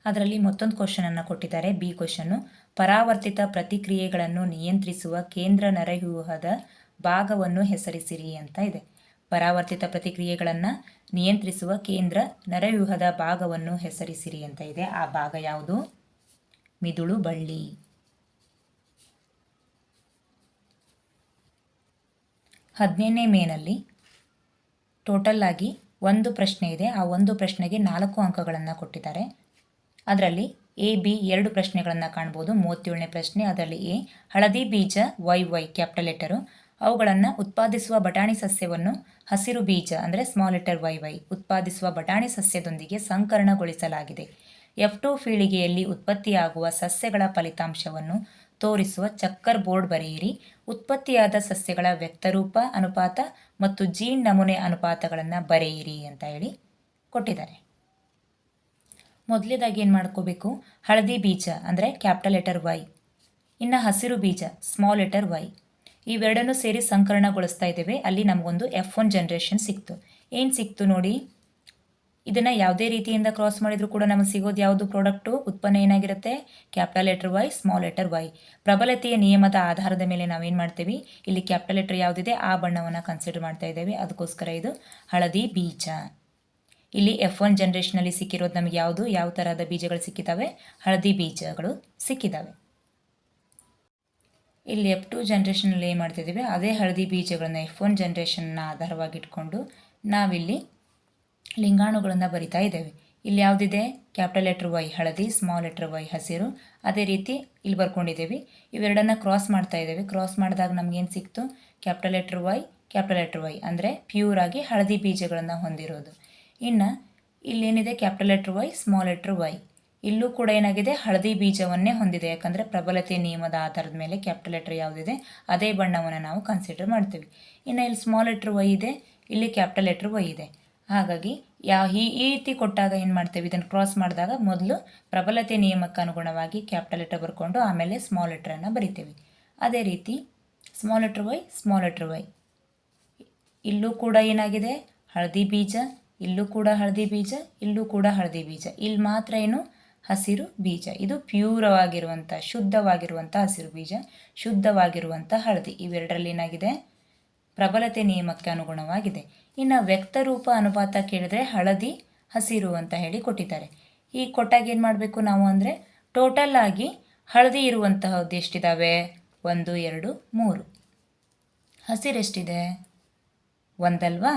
ಅದರಲ್ಲಿ ಮತ್ತೊಂದು ಕ್ವಶನನ್ನು ಕೊಟ್ಟಿದ್ದಾರೆ, ಬಿ ಕ್ವಶನ್ನು. ಪರಾವರ್ತಿತ ಪ್ರತಿಕ್ರಿಯೆಗಳನ್ನು ನಿಯಂತ್ರಿಸುವ ಕೇಂದ್ರ ನರವ್ಯೂಹದ ಭಾಗವನ್ನು ಹೆಸರಿಸಿರಿ ಅಂತ ಇದೆ. ಪರಾವರ್ತಿತ ಪ್ರತಿಕ್ರಿಯೆಗಳನ್ನು ನಿಯಂತ್ರಿಸುವ ಕೇಂದ್ರ ನರವ್ಯೂಹದ ಭಾಗವನ್ನು ಹೆಸರಿಸಿರಿ ಅಂತ ಇದೆ. ಆ ಭಾಗ ಯಾವುದು, ಮಿದುಳು ಬಳ್ಳಿ. 15ನೇ ಮೇನಲ್ಲಿ ಟೋಟಲ್ ಆಗಿ ಒಂದು ಪ್ರಶ್ನೆ ಇದೆ. ಆ ಒಂದು ಪ್ರಶ್ನೆಗೆ 4 ಅಂಕಗಳನ್ನು ಕೊಟ್ಟಿದ್ದಾರೆ. ಅದರಲ್ಲಿ ಎ ಬಿ 2 ಪ್ರಶ್ನೆಗಳನ್ನು ಕಾಣ್ಬೋದು. 37ನೇ ಪ್ರಶ್ನೆ, ಅದರಲ್ಲಿ ಎ, ಹಳದಿ ಬೀಜ ವೈ ಕ್ಯಾಪಿಟಲ್ ಲೆಟರು, ಅವುಗಳನ್ನು ಉತ್ಪಾದಿಸುವ ಬಟಾಣಿ ಸಸ್ಯವನ್ನು ಹಸಿರು ಬೀಜ ಅಂದರೆ ಸ್ಮಾಲ್ ಲೆಟರ್ ವೈ ಉತ್ಪಾದಿಸುವ ಬಟಾಣಿ ಸಸ್ಯದೊಂದಿಗೆ ಸಂಕರಣಗೊಳಿಸಲಾಗಿದೆ. F2 ಪೀಳಿಗೆಯಲ್ಲಿ ಉತ್ಪತ್ತಿಯಾಗುವ ಸಸ್ಯಗಳ ಫಲಿತಾಂಶವನ್ನು ತೋರಿಸುವ ಚಕ್ಕರ್ ಬೋರ್ಡ್ ಬರೆಯಿರಿ. ಉತ್ಪತ್ತಿಯಾದ ಸಸ್ಯಗಳ ವ್ಯಕ್ತರೂಪ ಅನುಪಾತ ಮತ್ತು ಜೀನ್ ನಮೂನೆ ಅನುಪಾತಗಳನ್ನು ಬರೆಯಿರಿ ಅಂತ ಹೇಳಿ ಕೊಟ್ಟಿದ್ದಾರೆ. ಮೊದಲೇದಾಗಿ ಏನು ಮಾಡ್ಕೋಬೇಕು, ಹಳದಿ ಬೀಜ ಅಂದರೆ ಕ್ಯಾಪಿಟಲ್ ಲೆಟರ್ ವೈ, ಇನ್ನು ಹಸಿರು ಬೀಜ ಸ್ಮಾಲ್ ಲೆಟರ್ ವೈ, ಇವೆರಡನ್ನೂ ಸೇರಿ ಸಂಕರಣಗೊಳಿಸ್ತಾ ಇದ್ದೇವೆ. ಅಲ್ಲಿ ನಮಗೊಂದು F1 ಜನ್ರೇಷನ್ ಸಿಕ್ತು. ಏನು ಸಿಕ್ತು ನೋಡಿ, ಇದನ್ನು ಯಾವುದೇ ರೀತಿಯಿಂದ ಕ್ರಾಸ್ ಮಾಡಿದರೂ ಕೂಡ ನಮಗೆ ಸಿಗೋದು ಯಾವುದು ಪ್ರಾಡಕ್ಟು, ಉತ್ಪನ್ನ ಏನಾಗಿರುತ್ತೆ, capital letter Y small letter Y. ಪ್ರಬಲತೆಯ ನಿಯಮದ ಆಧಾರದ ಮೇಲೆ ನಾವೇನು ಮಾಡ್ತೀವಿ, ಇಲ್ಲಿ ಕ್ಯಾಪಿಟಲ್ ಲೆಟರ್ ಯಾವುದಿದೆ ಆ ಬಣ್ಣವನ್ನು ಕನ್ಸಿಡರ್ ಮಾಡ್ತಾ ಇದ್ದೇವೆ. ಅದಕ್ಕೋಸ್ಕರ ಇದು ಹಳದಿ ಬೀಜ. ಇಲ್ಲಿ F1 ಜನ್ರೇಷನಲ್ಲಿ ಸಿಕ್ಕಿರೋದು ನಮಗೆ ಯಾವುದು, ಯಾವ ಥರದ ಬೀಜಗಳು ಸಿಕ್ಕಿದ್ದಾವೆ, ಹಳದಿ ಬೀಜಗಳು ಸಿಕ್ಕಿದ್ದಾವೆ. ಇಲ್ಲಿ F2 ಜನ್ರೇಷನಲ್ಲಿ ಏನು ಮಾಡ್ತಿದ್ದೀವಿ, ಅದೇ ಹಳದಿ ಬೀಜಗಳನ್ನು F1 ಜನ್ರೇಷನ್ನ ಆಧಾರವಾಗಿಟ್ಕೊಂಡು ನಾವಿಲ್ಲಿ ಲಿಂಗಾಣುಗಳನ್ನು ಬರಿತಾ ಇದ್ದೇವೆ. ಇಲ್ಲಿ ಯಾವುದಿದೆ, ಕ್ಯಾಪಿಟಲ್ ಲೆಟರ್ ವೈ ಹಳದಿ, ಸ್ಮಾಲ್ ಲೆಟರ್ ವೈ ಹಸಿರು. ಅದೇ ರೀತಿ ಇಲ್ಲಿ ಬರ್ಕೊಂಡಿದ್ದೇವೆ. ಇವೆರಡನ್ನು ಕ್ರಾಸ್ ಮಾಡ್ತಾ ಇದ್ದೇವೆ. ಕ್ರಾಸ್ ಮಾಡಿದಾಗ ನಮಗೇನು ಸಿಕ್ತು, ಕ್ಯಾಪಿಟಲ್ ಲೆಟರ್ ವೈ ಅಂದರೆ ಪ್ಯೂರ್ ಆಗಿ ಹಳದಿ ಬೀಜಗಳನ್ನು ಹೊಂದಿರೋದು. ಇನ್ನು ಇಲ್ಲೇನಿದೆ, capital letter Y small letter Y, ಇಲ್ಲೂ ಕೂಡ ಏನಾಗಿದೆ, ಹಳದಿ ಬೀಜವನ್ನೇ ಹೊಂದಿದೆ. ಯಾಕಂದರೆ ಪ್ರಬಲತೆ ನಿಯಮದ ಆಧಾರದ ಮೇಲೆ ಕ್ಯಾಪಿಟಲ್ ಲೆಟರ್ ಯಾವುದಿದೆ ಅದೇ ಬಣ್ಣವನ್ನು ನಾವು ಕನ್ಸಿಡರ್ ಮಾಡ್ತೀವಿ. ಇನ್ನು ಇಲ್ಲಿ ಸ್ಮಾಲ್ ಲೆಟರ್ ವೈ ಇದೆ, ಇಲ್ಲಿ ಕ್ಯಾಪಿಟಲ್ ಲೆಟರ್ ವೈ ಇದೆ. ಹಾಗಾಗಿ ಈ ರೀತಿ ಕೊಟ್ಟಾಗ ಏನು ಮಾಡ್ತೇವೆ, ಇದನ್ನು ಕ್ರಾಸ್ ಮಾಡಿದಾಗ ಮೊದಲು ಪ್ರಬಲತೆ ನಿಯಮಕ್ಕೆ ಅನುಗುಣವಾಗಿ ಕ್ಯಾಪಿಟಲ್ ಲೆಟರ್ ಬರ್ಕೊಂಡು ಆಮೇಲೆ ಸ್ಮಾಲ್ ಲೆಟ್ರನ್ನು ಬರಿತೇವೆ. ಅದೇ ರೀತಿ ಸ್ಮಾಲ್ ಲೆಟರ್ ವೈ ಇಲ್ಲೂ ಕೂಡ ಏನಾಗಿದೆ, ಹಳದಿ ಬೀಜ, ಇಲ್ಲೂ ಕೂಡ ಹಳದಿ ಬೀಜ, ಇಲ್ಲೂ ಕೂಡ ಹಳದಿ ಬೀಜ. ಇಲ್ಲಿ ಮಾತ್ರ ಏನು, ಹಸಿರು ಬೀಜ. ಇದು ಪ್ಯೂರವಾಗಿರುವಂಥ ಶುದ್ಧವಾಗಿರುವಂಥ ಹಸಿರು ಬೀಜ, ಶುದ್ಧವಾಗಿರುವಂಥ ಹಳದಿ. ಇವೆರಡರಲ್ಲಿ ಏನಾಗಿದೆ, ಪ್ರಬಲತೆ ನಿಯಮಕ್ಕೆ ಅನುಗುಣವಾಗಿದೆ. ಇನ್ನು ವ್ಯಕ್ತರೂಪ ಅನುಪಾತ ಕೇಳಿದ್ರೆ ಹಳದಿ ಹಸಿರು ಅಂತ ಹೇಳಿ ಕೊಟ್ಟಿದ್ದಾರೆ. ಈ ಕೊಟ್ಟಾಗ ಏನು ಮಾಡಬೇಕು ನಾವು ಅಂದರೆ, ಟೋಟಲ್ ಆಗಿ ಹಳದಿ ಇರುವಂತಹದ್ದು ಎಷ್ಟಿದ್ದಾವೆ, 1 2 3. ಹಸಿರು ಎಷ್ಟಿದೆ, 1 ಅಲ್ವಾ.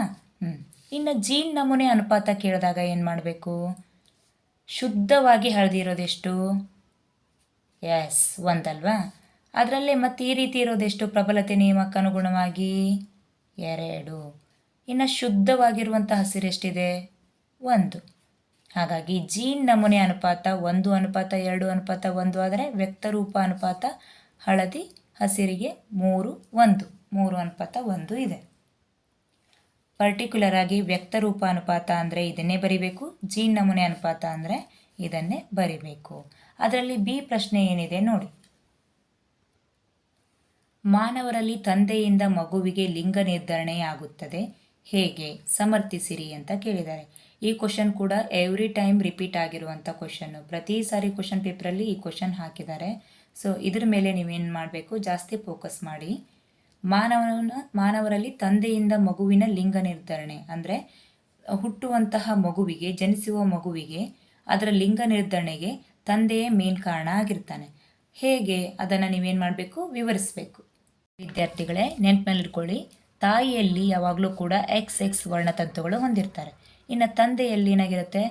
ಇನ್ನು ಜೀನ್ ನಮೂನೆ ಅನುಪಾತ ಕೇಳಿದಾಗ ಏನು ಮಾಡಬೇಕು? ಶುದ್ಧವಾಗಿ ಹಳದಿರೋದೆಷ್ಟು? ಎಸ್, ಒಂದಲ್ವಾ? ಅದರಲ್ಲೇ ಮತ್ತೆ ಈ ರೀತಿ ಇರೋದೆಷ್ಟು? ಪ್ರಬಲತೆ ನಿಯಮಕ್ಕೆ ಅನುಗುಣವಾಗಿ 2. ಇನ್ನು ಶುದ್ಧವಾಗಿರುವಂಥ ಹಸಿರು ಎಷ್ಟಿದೆ? 1. ಹಾಗಾಗಿ ಜೀನ್ ನಮೂನೆ ಅನುಪಾತ 1:2:1 ಆದರೆ ವ್ಯಕ್ತರೂಪ ಅನುಪಾತ ಹಳದಿ ಹಸಿರಿಗೆ 3:1 ಇದೆ. ಪರ್ಟಿಕ್ಯುಲರ್ ಆಗಿ ವ್ಯಕ್ತರೂಪ ಅನುಪಾತ ಅಂದರೆ ಇದನ್ನೇ ಬರಿಬೇಕು, ಜೀನ್ ನಮೂನೆ ಅನುಪಾತ ಅಂದರೆ ಇದನ್ನೇ ಬರಿಬೇಕು. ಅದರಲ್ಲಿ ಬಿ ಪ್ರಶ್ನೆ ಏನಿದೆ ನೋಡಿ. ಮಾನವರಲ್ಲಿ ತಂದೆಯಿಂದ ಮಗುವಿಗೆ ಲಿಂಗ ನಿರ್ಧರಣೆಯಾಗುತ್ತದೆ ಹೇಗೆ? ಸಮರ್ಥಿಸಿರಿ ಅಂತ ಕೇಳಿದ್ದಾರೆ. ಈ ಕ್ವಶನ್ ಕೂಡ ಎವ್ರಿ ಟೈಮ್ ರಿಪೀಟ್ ಆಗಿರುವಂಥ ಕ್ವಶನ್ನು. ಪ್ರತಿ ಸಾರಿ ಕ್ವಶನ್ ಪೇಪರಲ್ಲಿ ಈ ಕ್ವಶನ್ ಹಾಕಿದ್ದಾರೆ. ಸೊ ಇದ್ರ ಮೇಲೆ ನೀವೇನು ಮಾಡಬೇಕು? ಜಾಸ್ತಿ ಫೋಕಸ್ ಮಾಡಿ. ಮಾನವರಲ್ಲಿ ತಂದೆಯಿಂದ ಮಗುವಿನ ಲಿಂಗ ನಿರ್ಧರಣೆ ಅಂದರೆ ಹುಟ್ಟುವಂತಹ ಮಗುವಿಗೆ, ಜನಿಸುವ ಮಗುವಿಗೆ ಅದರ ಲಿಂಗ ನಿರ್ಧರಣೆಗೆ ತಂದೆಯೇ ಮೇನ್ ಕಾರಣ ಆಗಿರ್ತಾನೆ. ಹೇಗೆ ಅದನ್ನು ನೀವೇನು ಮಾಡಬೇಕು? ವಿವರಿಸಬೇಕು. ವಿದ್ಯಾರ್ಥಿಗಳೇ, ನೆನಪಿನಲ್ಲಿಟ್ಕೊಳ್ಳಿ, ತಾಯಿಯಲ್ಲಿ ಯಾವಾಗಲೂ ಕೂಡ XX ವರ್ಣತಂತುಗಳು ಹೊಂದಿರ್ತಾರೆ. ಇನ್ನು ತಂದೆಯಲ್ಲಿ ಏನಾಗಿರುತ್ತೆ?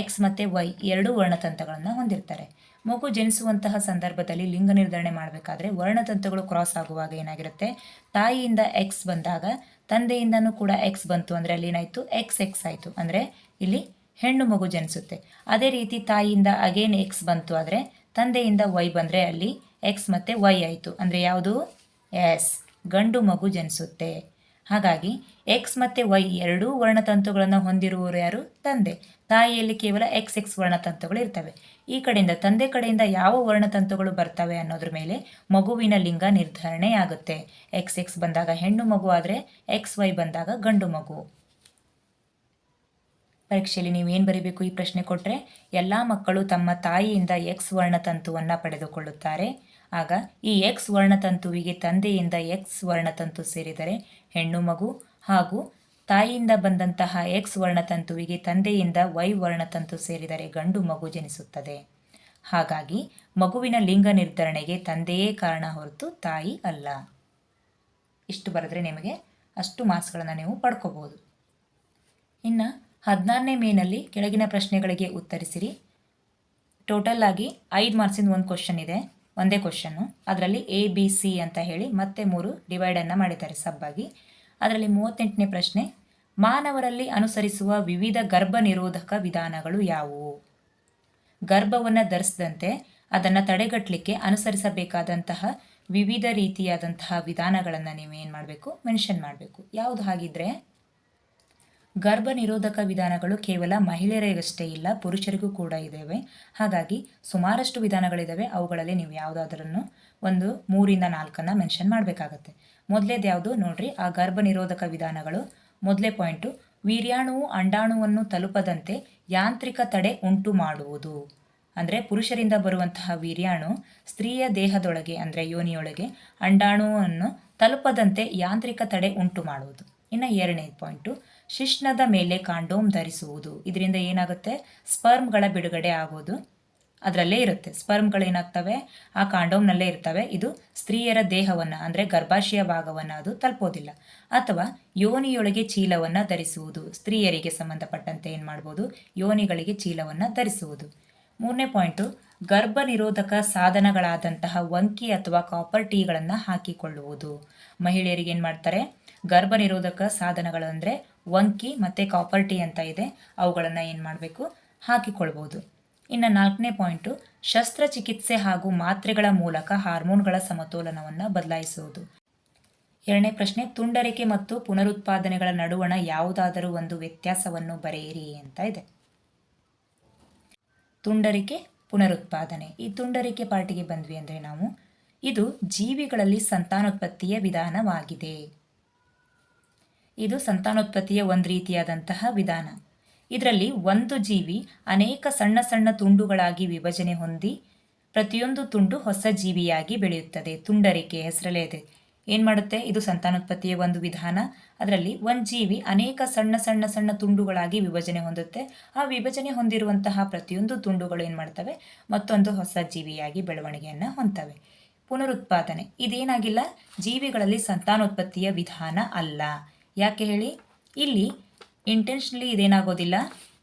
X ಮತ್ತು Y ಎರಡೂ ವರ್ಣತಂತುಗಳನ್ನು ಹೊಂದಿರ್ತಾರೆ. ಮಗು ಜನಿಸುವಂತಹ ಸಂದರ್ಭದಲ್ಲಿ ಲಿಂಗ ನಿರ್ಧರಣೆ ಮಾಡಬೇಕಾದ್ರೆ ವರ್ಣತಂತುಗಳು ಕ್ರಾಸ್ ಆಗುವಾಗ ಏನಾಗಿರುತ್ತೆ? ತಾಯಿಯಿಂದ X ಬಂದಾಗ ತಂದೆಯಿಂದನೂ ಕೂಡ X ಬಂತು ಅಂದರೆ ಅಲ್ಲಿ ಏನಾಯಿತು? XX ಆಯಿತು, ಅಂದರೆ ಇಲ್ಲಿ ಹೆಣ್ಣು ಮಗು ಜನಿಸುತ್ತೆ. ಅದೇ ರೀತಿ ತಾಯಿಯಿಂದ ಅಗೇನ್ X ಬಂತು ಆದರೆ ತಂದೆಯಿಂದ Y ಬಂದರೆ ಅಲ್ಲಿ X ಮತ್ತು Y ಆಯಿತು, ಅಂದರೆ ಯಾವುದು? ಎಸ್, ಗಂಡು ಮಗು ಜನಿಸುತ್ತೆ. ಹಾಗಾಗಿ X ಮತ್ತು Y ಎರಡೂ ವರ್ಣತಂತುಗಳನ್ನು ಹೊಂದಿರುವವರು ಯಾರು? ತಂದೆ. ತಾಯಿಯಲ್ಲಿ ಕೇವಲ XX ವರ್ಣತಂತುಗಳು ಇರ್ತವೆ. ಈ ಕಡೆಯಿಂದ ತಂದೆ ಕಡೆಯಿಂದ ಯಾವ ವರ್ಣತಂತುಗಳು ಬರ್ತವೆ ಅನ್ನೋದ್ರ ಮೇಲೆ ಮಗುವಿನ ಲಿಂಗ ನಿರ್ಧರಣೆ ಆಗುತ್ತೆ. XX ಬಂದಾಗ ಹೆಣ್ಣು ಮಗು ಆದರೆ XY ಬಂದಾಗ ಗಂಡು ಮಗು. ಪರೀಕ್ಷೆಯಲ್ಲಿ ನೀವೇನು ಬರೀಬೇಕು? ಈ ಪ್ರಶ್ನೆ ಕೊಟ್ಟರೆ ಎಲ್ಲ ಮಕ್ಕಳು ತಮ್ಮ ತಾಯಿಯಿಂದ X ವರ್ಣತಂತುವನ್ನು ಪಡೆದುಕೊಳ್ಳುತ್ತಾರೆ. ಆಗ ಈ X ವರ್ಣತಂತುವಿಗೆ ತಂದೆಯಿಂದ X ವರ್ಣತಂತು ಸೇರಿದರೆ ಹೆಣ್ಣು ಮಗು, ಹಾಗೂ ತಾಯಿಯಿಂದ ಬಂದಂತಹ X ವರ್ಣತಂತುವಿಗೆ ತಂದೆಯಿಂದ Y ವರ್ಣತಂತು ಸೇರಿದರೆ ಗಂಡು ಮಗು ಜನಿಸುತ್ತದೆ. ಹಾಗಾಗಿ ಮಗುವಿನ ಲಿಂಗ ನಿರ್ಧರಣೆಗೆ ತಂದೆಯೇ ಕಾರಣ ಹೊರತು ತಾಯಿ ಅಲ್ಲ. ಇಷ್ಟು ಬರೆದ್ರೆ ನಿಮಗೆ ಅಷ್ಟು ಮಾರ್ಕ್ಸ್ಗಳನ್ನು ನೀವು ಪಡ್ಕೋಬಹುದು. ಇನ್ನು 16ನೇ ಮೇನಲ್ಲಿ ಕೆಳಗಿನ ಪ್ರಶ್ನೆಗಳಿಗೆ ಉತ್ತರಿಸಿರಿ. ಟೋಟಲ್ ಆಗಿ 5 ಮಾರ್ಕ್ಸಿಂದ ಒಂದು ಕ್ವಶನ್ ಇದೆ, ಒಂದೇ ಕ್ವಶನ್ನು. ಅದರಲ್ಲಿ ABC ಅಂತ ಹೇಳಿ ಮತ್ತೆ 3 ಡಿವೈಡನ್ನು ಮಾಡಿದ್ದಾರೆ ಸಬ್ಬಾಗಿ. ಅದರಲ್ಲಿ 38ನೇ ಪ್ರಶ್ನೆ, ಮಾನವರಲ್ಲಿ ಅನುಸರಿಸುವ ವಿವಿಧ ಗರ್ಭ ನಿರೋಧಕ ವಿಧಾನಗಳು ಯಾವುವು? ಗರ್ಭವನ್ನು ಧರಿಸದಂತೆ ಅದನ್ನು ತಡೆಗಟ್ಟಲಿಕ್ಕೆ ಅನುಸರಿಸಬೇಕಾದಂತಹ ವಿವಿಧ ರೀತಿಯಾದಂತಹ ವಿಧಾನಗಳನ್ನು ನೀವೇನು ಮಾಡಬೇಕು? ಮೆನ್ಷನ್ ಮಾಡಬೇಕು. ಯಾವುದು ಹಾಗಿದ್ರೆ? ಗರ್ಭ ನಿರೋಧಕ ವಿಧಾನಗಳು ಕೇವಲ ಮಹಿಳೆಯರಿಗಷ್ಟೇ ಇಲ್ಲ, ಪುರುಷರಿಗೂ ಕೂಡ ಇದ್ದಾವೆ. ಹಾಗಾಗಿ ಸುಮಾರಷ್ಟು ವಿಧಾನಗಳಿದ್ದಾವೆ. ಅವುಗಳಲ್ಲಿ ನೀವು ಯಾವುದಾದ್ರನ್ನು ಒಂದು 3ರಿಂದ 4 ಮೆನ್ಷನ್ ಮಾಡಬೇಕಾಗತ್ತೆ. ಮೊದಲೇದು ಯಾವುದು ನೋಡ್ರಿ, ಆ ಗರ್ಭ ನಿರೋಧಕ ವಿಧಾನಗಳು. ಮೊದಲೇ ಪಾಯಿಂಟು, ವೀರ್ಯಾಣುವು ಅಂಡಾಣುವನ್ನು ತಲುಪದಂತೆ ಯಾಂತ್ರಿಕ ತಡೆ ಉಂಟು ಮಾಡುವುದು. ಅಂದರೆ ಪುರುಷರಿಂದ ಬರುವಂತಹ ವೀರ್ಯಾಣು ಸ್ತ್ರೀಯ ದೇಹದೊಳಗೆ ಅಂದರೆ ಯೋನಿಯೊಳಗೆ ಅಂಡಾಣುವನ್ನು ತಲುಪದಂತೆ ಯಾಂತ್ರಿಕ ತಡೆ ಉಂಟು ಮಾಡುವುದು. ಇನ್ನು 2ನೇ ಪಾಯಿಂಟು, ಶಿಶ್ನದ ಮೇಲೆ ಕಾಂಡೋಮ್ ಧರಿಸುವುದು. ಇದರಿಂದ ಏನಾಗುತ್ತೆ? ಸ್ಪರ್ಮ್ಗಳ ಬಿಡುಗಡೆ ಆಗೋದು ಅದರಲ್ಲೇ ಇರುತ್ತೆ. ಸ್ಪರ್ಮ್ಗಳೇನಾಗ್ತವೆ? ಆ ಕಾಂಡೋಮ್ನಲ್ಲೇ ಇರ್ತವೆ. ಇದು ಸ್ತ್ರೀಯರ ದೇಹವನ್ನು ಅಂದರೆ ಗರ್ಭಾಶಯ ಭಾಗವನ್ನು ಅದು ತಲುಪೋದಿಲ್ಲ. ಅಥವಾ ಯೋನಿಯೊಳಗೆ ಚೀಲವನ್ನು ಧರಿಸುವುದು. ಸ್ತ್ರೀಯರಿಗೆ ಸಂಬಂಧಪಟ್ಟಂತೆ ಏನು ಮಾಡ್ಬೋದು? ಯೋನಿಗಳಿಗೆ ಚೀಲವನ್ನು ಧರಿಸುವುದು. 3ನೇ ಪಾಯಿಂಟು, ಗರ್ಭ ನಿರೋಧಕ ಸಾಧನಗಳಾದಂತಹ ವಂಕಿ ಅಥವಾ ಕಾಪರ್ ಟೀಗಳನ್ನು ಹಾಕಿಕೊಳ್ಳುವುದು. ಮಹಿಳೆಯರಿಗೆ ಏನು ಮಾಡ್ತಾರೆ? ಗರ್ಭ ನಿರೋಧಕ ಸಾಧನಗಳು ಅಂದರೆ ವಂಕಿ ಮತ್ತು ಕಾಪರ್ ಟೀ ಅಂತ ಇದೆ, ಅವುಗಳನ್ನು ಏನು ಮಾಡಬೇಕು? ಹಾಕಿಕೊಳ್ಬೋದು. ಇನ್ನು 4ನೇ ಪಾಯಿಂಟು, ಶಸ್ತ್ರಚಿಕಿತ್ಸೆ ಹಾಗೂ ಮಾತ್ರೆಗಳ ಮೂಲಕ ಹಾರ್ಮೋನ್ಗಳ ಸಮತೋಲನವನ್ನು ಬದಲಾಯಿಸುವುದು. 2ನೇ ಪ್ರಶ್ನೆ, ತುಂಡರಿಕೆ ಮತ್ತು ಪುನರುತ್ಪಾದನೆಗಳ ನಡುವಣ ಯಾವುದಾದರೂ ಒಂದು ವ್ಯತ್ಯಾಸವನ್ನು ಬರೆಯಿರಿ ಅಂತ ಇದೆ. ತುಂಡರಿಕೆ, ಪುನರುತ್ಪಾದನೆ. ಈ ತುಂಡರಿಕೆ ಪಾರ್ಟಿಗೆ ಬಂದ್ವಿ ಅಂದರೆ ನಾವು, ಇದು ಜೀವಿಗಳಲ್ಲಿ ಸಂತಾನೋತ್ಪತ್ತಿಯ ವಿಧಾನವಾಗಿದೆ. ಇದು ಸಂತಾನೋತ್ಪತ್ತಿಯ ಒಂದು ರೀತಿಯಾದಂತಹ ವಿಧಾನ. ಇದರಲ್ಲಿ ಒಂದು ಜೀವಿ ಅನೇಕ ಸಣ್ಣ ಸಣ್ಣ ತುಂಡುಗಳಾಗಿ ವಿಭಜನೆ ಹೊಂದಿ ಪ್ರತಿಯೊಂದು ತುಂಡು ಹೊಸ ಜೀವಿಯಾಗಿ ಬೆಳೆಯುತ್ತದೆ. ತುಂಡರಿಕೆ ಹೆಸರಲ್ಲೇ ಇದೆ. ಏನು ಮಾಡುತ್ತೆ? ಇದು ಸಂತಾನೋತ್ಪತ್ತಿಯ ಒಂದು ವಿಧಾನ. ಅದರಲ್ಲಿ ಒಂದು ಜೀವಿ ಅನೇಕ ಸಣ್ಣ ಸಣ್ಣ ಸಣ್ಣ ತುಂಡುಗಳಾಗಿ ವಿಭಜನೆ ಹೊಂದುತ್ತೆ. ಆ ವಿಭಜನೆ ಹೊಂದಿರುವಂತಹ ಪ್ರತಿಯೊಂದು ತುಂಡುಗಳು ಏನು ಮಾಡ್ತವೆ? ಮತ್ತೊಂದು ಹೊಸ ಜೀವಿಯಾಗಿ ಬೆಳವಣಿಗೆಯನ್ನು ಹೊಂದ್ತವೆ. ಪುನರುತ್ಪಾದನೆ ಇದೇನಾಗಿಲ್ಲ, ಜೀವಿಗಳಲ್ಲಿ ಸಂತಾನೋತ್ಪತ್ತಿಯ ವಿಧಾನ ಅಲ್ಲ. ಯಾಕೆ ಹೇಳಿ? ಇಲ್ಲಿ ಇಂಟೆನ್ಷನಲಿ ಇದೇನಾಗೋದಿಲ್ಲ,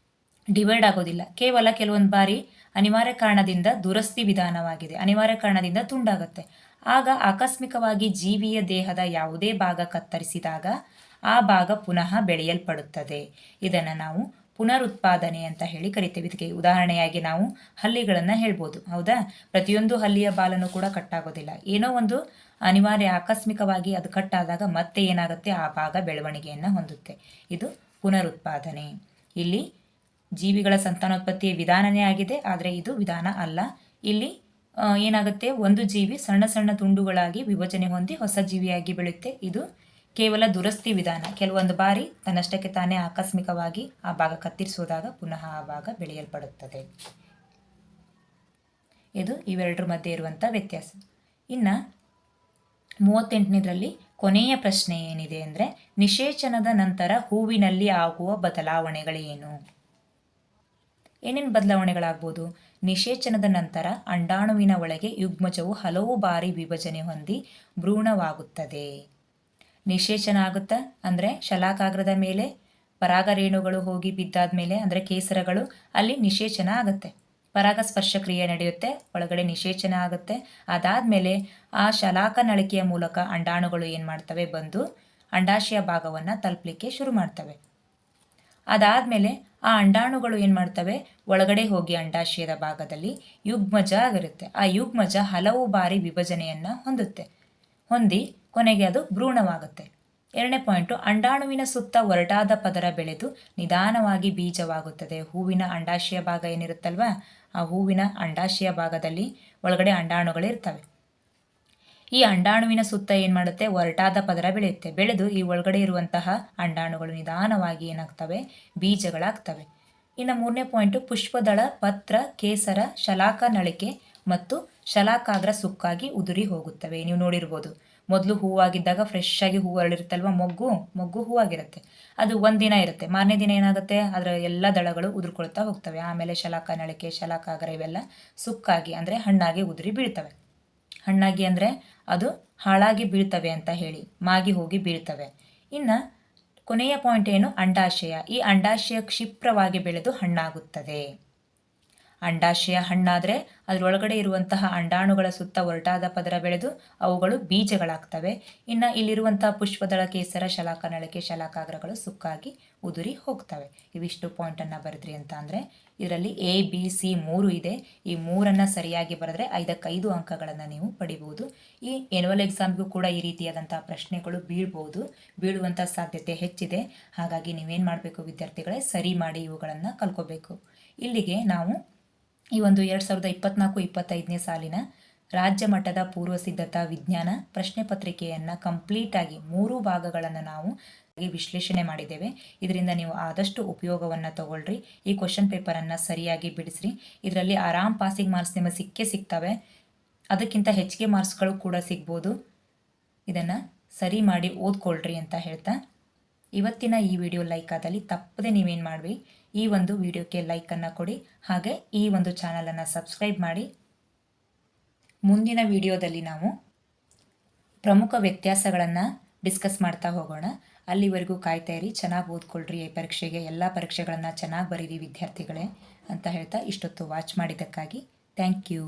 ಡಿವೈಡ್ ಆಗೋದಿಲ್ಲ. ಕೇವಲ ಕೆಲವೊಂದು ಬಾರಿ ಅನಿವಾರ್ಯ ಕಾರಣದಿಂದ ದುರಸ್ತಿ ವಿಧಾನವಾಗಿದೆ, ಅನಿವಾರ್ಯ ಕಾರಣದಿಂದ ತುಂಡಾಗುತ್ತೆ. ಆಗ ಆಕಸ್ಮಿಕವಾಗಿ ಜೀವಿಯ ದೇಹದ ಯಾವುದೇ ಭಾಗ ಕತ್ತರಿಸಿದಾಗ ಆ ಭಾಗ ಪುನಃ ಬೆಳೆಯಲ್ಪಡುತ್ತದೆ. ಇದನ್ನು ನಾವು ಪುನರುತ್ಪಾದನೆ ಅಂತ ಹೇಳಿ ಕರಿತೇವೆ. ಇದಕ್ಕೆ ಉದಾಹರಣೆಯಾಗಿ ನಾವು ಹಲ್ಲಿಗಳನ್ನು ಹೇಳ್ಬೋದು. ಹೌದಾ, ಪ್ರತಿಯೊಂದು ಹಲ್ಲಿಯ ಬಾಲನ್ನು ಕೂಡ ಕಟ್ಟಾಗೋದಿಲ್ಲ. ಏನೋ ಒಂದು ಅನಿವಾರ್ಯ ಆಕಸ್ಮಿಕವಾಗಿ ಅದು ಕಟ್ಟಾದಾಗ ಮತ್ತೆ ಏನಾಗುತ್ತೆ, ಆ ಭಾಗ ಬೆಳವಣಿಗೆಯನ್ನು ಹೊಂದುತ್ತೆ. ಇದು ಪುನರುತ್ಪಾದನೆ. ಇಲ್ಲಿ ಜೀವಿಗಳ ಸಂತಾನೋತ್ಪತ್ತಿಯ ವಿಧಾನನೇ ಆಗಿದೆ, ಆದರೆ ಇದು ವಿಧಾನ ಅಲ್ಲ. ಇಲ್ಲಿ ಏನಾಗುತ್ತೆ, ಒಂದು ಜೀವಿ ಸಣ್ಣ ಸಣ್ಣ ತುಂಡುಗಳಾಗಿ ವಿಭಜನೆ ಹೊಂದಿ ಹೊಸ ಜೀವಿಯಾಗಿ ಬೆಳೆಯುತ್ತೆ. ಇದು ಕೇವಲ ದುರಸ್ತಿ ವಿಧಾನ. ಕೆಲವೊಂದು ಬಾರಿ ತನ್ನಷ್ಟಕ್ಕೆ ತಾನೇ ಆಕಸ್ಮಿಕವಾಗಿ ಆ ಭಾಗ ಕತ್ತರಿಸುವುದಾಗ ಪುನಃ ಆ ಭಾಗ ಬೆಳೆಯಲ್ಪಡುತ್ತದೆ. ಇದು ಇವೆರಡರ ಮಧ್ಯೆ ಇರುವಂಥ ವ್ಯತ್ಯಾಸ. ಇನ್ನು 38ನೇದರಲ್ಲಿ ಕೊನೆಯ ಪ್ರಶ್ನೆ ಏನಿದೆ ಅಂದರೆ, ನಿಷೇಚನದ ನಂತರ ಹೂವಿನಲ್ಲಿ ಆಗುವ ಬದಲಾವಣೆಗಳೇನು? ಏನೇನು ಬದಲಾವಣೆಗಳಾಗ್ಬೋದು? ನಿಷೇಚನದ ನಂತರ ಅಂಡಾಣುವಿನ ಒಳಗೆ ಯುಗ್ಮಜವು ಹಲವು ಬಾರಿ ವಿಭಜನೆ ಹೊಂದಿ ಭ್ರೂಣವಾಗುತ್ತದೆ. ನಿಷೇಚನ ಆಗುತ್ತಾ ಅಂದರೆ ಶಲಾಕಾಗ್ರದ ಮೇಲೆ ಪರಾಗರೇಣುಗಳು ಹೋಗಿ ಬಿದ್ದಾದ ಮೇಲೆ ಅಂದರೆ ಕೇಸರಗಳು, ಅಲ್ಲಿ ನಿಷೇಚನ ಆಗುತ್ತೆ. ಪರಾಗಸ್ಪರ್ಶ ಕ್ರಿಯೆ ನಡೆಯುತ್ತೆ, ಒಳಗಡೆ ನಿಷೇಚನ ಆಗುತ್ತೆ. ಅದಾದಮೇಲೆ ಆ ಶಲಾಕ ನಳಿಕೆಯ ಮೂಲಕ ಅಂಡಾಣುಗಳು ಏನು ಮಾಡ್ತವೆ, ಬಂದು ಅಂಡಾಶಯ ಭಾಗವನ್ನು ತಲುಪಲಿಕ್ಕೆ ಶುರು ಮಾಡ್ತವೆ. ಅದಾದಮೇಲೆ ಆ ಅಂಡಾಣುಗಳು ಏನು ಮಾಡ್ತವೆ, ಒಳಗಡೆ ಹೋಗಿ ಅಂಡಾಶಯದ ಭಾಗದಲ್ಲಿ ಯುಗ್ಮಜ ಆಗಿರುತ್ತೆ. ಆ ಯುಗ್ಮಜ ಹಲವು ಬಾರಿ ವಿಭಜನೆಯನ್ನು ಹೊಂದಿ ಕೊನೆಗೆ ಅದು ಭ್ರೂಣವಾಗುತ್ತೆ. 2ನೇ ಪಾಯಿಂಟು, ಅಂಡಾಣುವಿನ ಸುತ್ತ ಒರಟಾದ ಪದರ ಬೆಳೆದು ನಿಧಾನವಾಗಿ ಬೀಜವಾಗುತ್ತದೆ. ಹೂವಿನ ಅಂಡಾಶಯ ಭಾಗ ಏನಿರುತ್ತಲ್ವ, ಆ ಹೂವಿನ ಅಂಡಾಶಯ ಭಾಗದಲ್ಲಿ ಒಳಗಡೆ ಅಂಡಾಣುಗಳಿರ್ತವೆ. ಈ ಅಂಡಾಣುವಿನ ಸುತ್ತ ಏನು ಮಾಡುತ್ತೆ, ಒರಟಾದ ಪದರ ಬೆಳೆಯುತ್ತೆ. ಬೆಳೆದು ಈ ಒಳಗಡೆ ಇರುವಂತಹ ಅಂಡಾಣುಗಳು ನಿಧಾನವಾಗಿ ಏನಾಗ್ತವೆ, ಬೀಜಗಳಾಗ್ತವೆ. ಇನ್ನು 3ನೇ ಪಾಯಿಂಟು, ಪುಷ್ಪದಳ, ಪತ್ರ, ಕೇಸರ, ಶಲಾಕ ನಳಿಕೆ ಮತ್ತು ಶಲಾಕಾಗ್ರ ಸುಕ್ಕಾಗಿ ಉದುರಿ ಹೋಗುತ್ತವೆ. ನೀವು ನೋಡಿರ್ಬೋದು, ಮೊದಲು ಹೂವಾಗಿದ್ದಾಗ ಫ್ರೆಶ್ ಆಗಿ ಹೂವು ಅರಳಿರುತ್ತಲ್ವ, ಮೊಗ್ಗು ಹೂವಾಗಿರುತ್ತೆ. ಅದು ಒಂದಿನ ಇರುತ್ತೆ, ಮಾರನೇ ದಿನ ಏನಾಗುತ್ತೆ, ಅದರ ಎಲ್ಲ ದಳಗಳು ಉದುರ್ಕೊಳ್ತಾ ಹೋಗ್ತವೆ. ಆಮೇಲೆ ಶಲಾಕ ನಳಿಕೆ, ಶಲಾಕಾಗ್ರ ಇವೆಲ್ಲ ಸುಕ್ಕಾಗಿ ಅಂದರೆ ಹಣ್ಣಾಗಿ ಉದುರಿ ಬೀಳ್ತವೆ. ಹಣ್ಣಾಗಿ ಅಂದರೆ ಅದು ಹಾಳಾಗಿ ಬೀಳ್ತವೆ ಅಂತ ಹೇಳಿ, ಮಾಗಿ ಹೋಗಿ ಬೀಳ್ತವೆ. ಇನ್ನು ಕೊನೆಯ ಪಾಯಿಂಟ್ ಏನು, ಅಂಡಾಶಯ. ಈ ಅಂಡಾಶಯ ಕ್ಷಿಪ್ರವಾಗಿ ಬೆಳೆದು ಹಣ್ಣಾಗುತ್ತದೆ. ಅಂಡಾಶಯ ಹಣ್ಣಾದರೆ ಅದರೊಳಗಡೆ ಇರುವಂತಹ ಅಂಡಾಣುಗಳ ಸುತ್ತ ಒರಟಾದ ಪದರ ಬೆಳೆದು ಅವುಗಳು ಬೀಜಗಳಾಗ್ತವೆ. ಇನ್ನು ಇಲ್ಲಿರುವಂತಹ ಪುಷ್ಪದಳ, ಕೇಸರ, ಶಲಾಕ ನಳಿಕೆ, ಶಲಾಕಾಗ್ರಗಳು ಸುಕ್ಕಾಗಿ ಉದುರಿ ಹೋಗ್ತವೆ. ಇವಿಷ್ಟು ಪಾಯಿಂಟನ್ನು ಬರೆದ್ರಿ ಅಂತ ಅಂದರೆ ಇದರಲ್ಲಿ ABC 3 ಇದೆ. ಈ 3 ಸರಿಯಾಗಿ ಬರೆದ್ರೆ 5ಕ್ಕೆ 5 ಅಂಕಗಳನ್ನು ನೀವು ಪಡಿಬೋದು. ಈ ಎನ್ಯುವಲ್ ಎಕ್ಸಾಮ್ಗೂ ಕೂಡ ಈ ರೀತಿಯಾದಂಥ ಪ್ರಶ್ನೆಗಳು ಬೀಳುವಂಥ ಸಾಧ್ಯತೆ ಹೆಚ್ಚಿದೆ. ಹಾಗಾಗಿ ನೀವೇನು ಮಾಡಬೇಕು ವಿದ್ಯಾರ್ಥಿಗಳೇ, ಸರಿ ಮಾಡಿ ಇವುಗಳನ್ನು ಕಲ್ಕೋಬೇಕು. ಇಲ್ಲಿಗೆ ನಾವು ಈ ಒಂದು 2024-25ನೇ ಸಾಲಿನ ರಾಜ್ಯ ಮಟ್ಟದ ಪೂರ್ವ ಸಿದ್ಧತಾ ವಿಜ್ಞಾನ ಪ್ರಶ್ನೆ ಪತ್ರಿಕೆಯನ್ನು ಕಂಪ್ಲೀಟಾಗಿ 3 ಭಾಗಗಳನ್ನು ನಾವು ವಿಶ್ಲೇಷಣೆ ಮಾಡಿದ್ದೇವೆ. ಇದರಿಂದ ನೀವು ಆದಷ್ಟು ಉಪಯೋಗವನ್ನು ತಗೊಳ್ರಿ. ಈ ಕ್ವಶನ್ ಪೇಪರನ್ನು ಸರಿಯಾಗಿ ಬಿಡಿಸ್ರಿ. ಇದರಲ್ಲಿ ಆರಾಮ್ ಪಾಸಿಂಗ್ ಮಾರ್ಕ್ಸ್ ನಿಮಗೆ ಸಿಗ್ತವೆ. ಅದಕ್ಕಿಂತ ಹೆಚ್ಚಿಗೆ ಮಾರ್ಕ್ಸ್ಗಳು ಕೂಡ ಸಿಗ್ಬೋದು. ಇದನ್ನು ಸರಿ ಮಾಡಿ ಓದ್ಕೊಳ್ರಿ ಅಂತ ಹೇಳ್ತಾ, ಇವತ್ತಿನ ಈ ವಿಡಿಯೋ ಲೈಕ್ ಆದಲ್ಲಿ ತಪ್ಪದೆ ನೀವೇನು ಮಾಡಿರಿ, ಈ ಒಂದು ವಿಡಿಯೋಕ್ಕೆ ಲೈಕನ್ನು ಕೊಡಿ. ಹಾಗೆ ಈ ಒಂದು ಚಾನಲನ್ನು ಸಬ್ಸ್ಕ್ರೈಬ್ ಮಾಡಿ. ಮುಂದಿನ ವಿಡಿಯೋದಲ್ಲಿ ನಾವು ಪ್ರಮುಖ ವ್ಯತ್ಯಾಸಗಳನ್ನು ಡಿಸ್ಕಸ್ ಮಾಡ್ತಾ ಹೋಗೋಣ. ಅಲ್ಲಿವರೆಗೂ ಕಾಯ್ತಾ ಇರಿ, ಚೆನ್ನಾಗಿ ಓದ್ಕೊಳ್ರಿ. ಈ ಪರೀಕ್ಷೆಗೆ ಎಲ್ಲ ಪರೀಕ್ಷೆಗಳನ್ನು ಚೆನ್ನಾಗಿ ಬರೀರಿ ವಿದ್ಯಾರ್ಥಿಗಳೇ ಅಂತ ಹೇಳ್ತಾ, ಇಷ್ಟೊತ್ತು ವಾಚ್ ಮಾಡಿದ್ದಕ್ಕಾಗಿ ಥ್ಯಾಂಕ್ ಯು.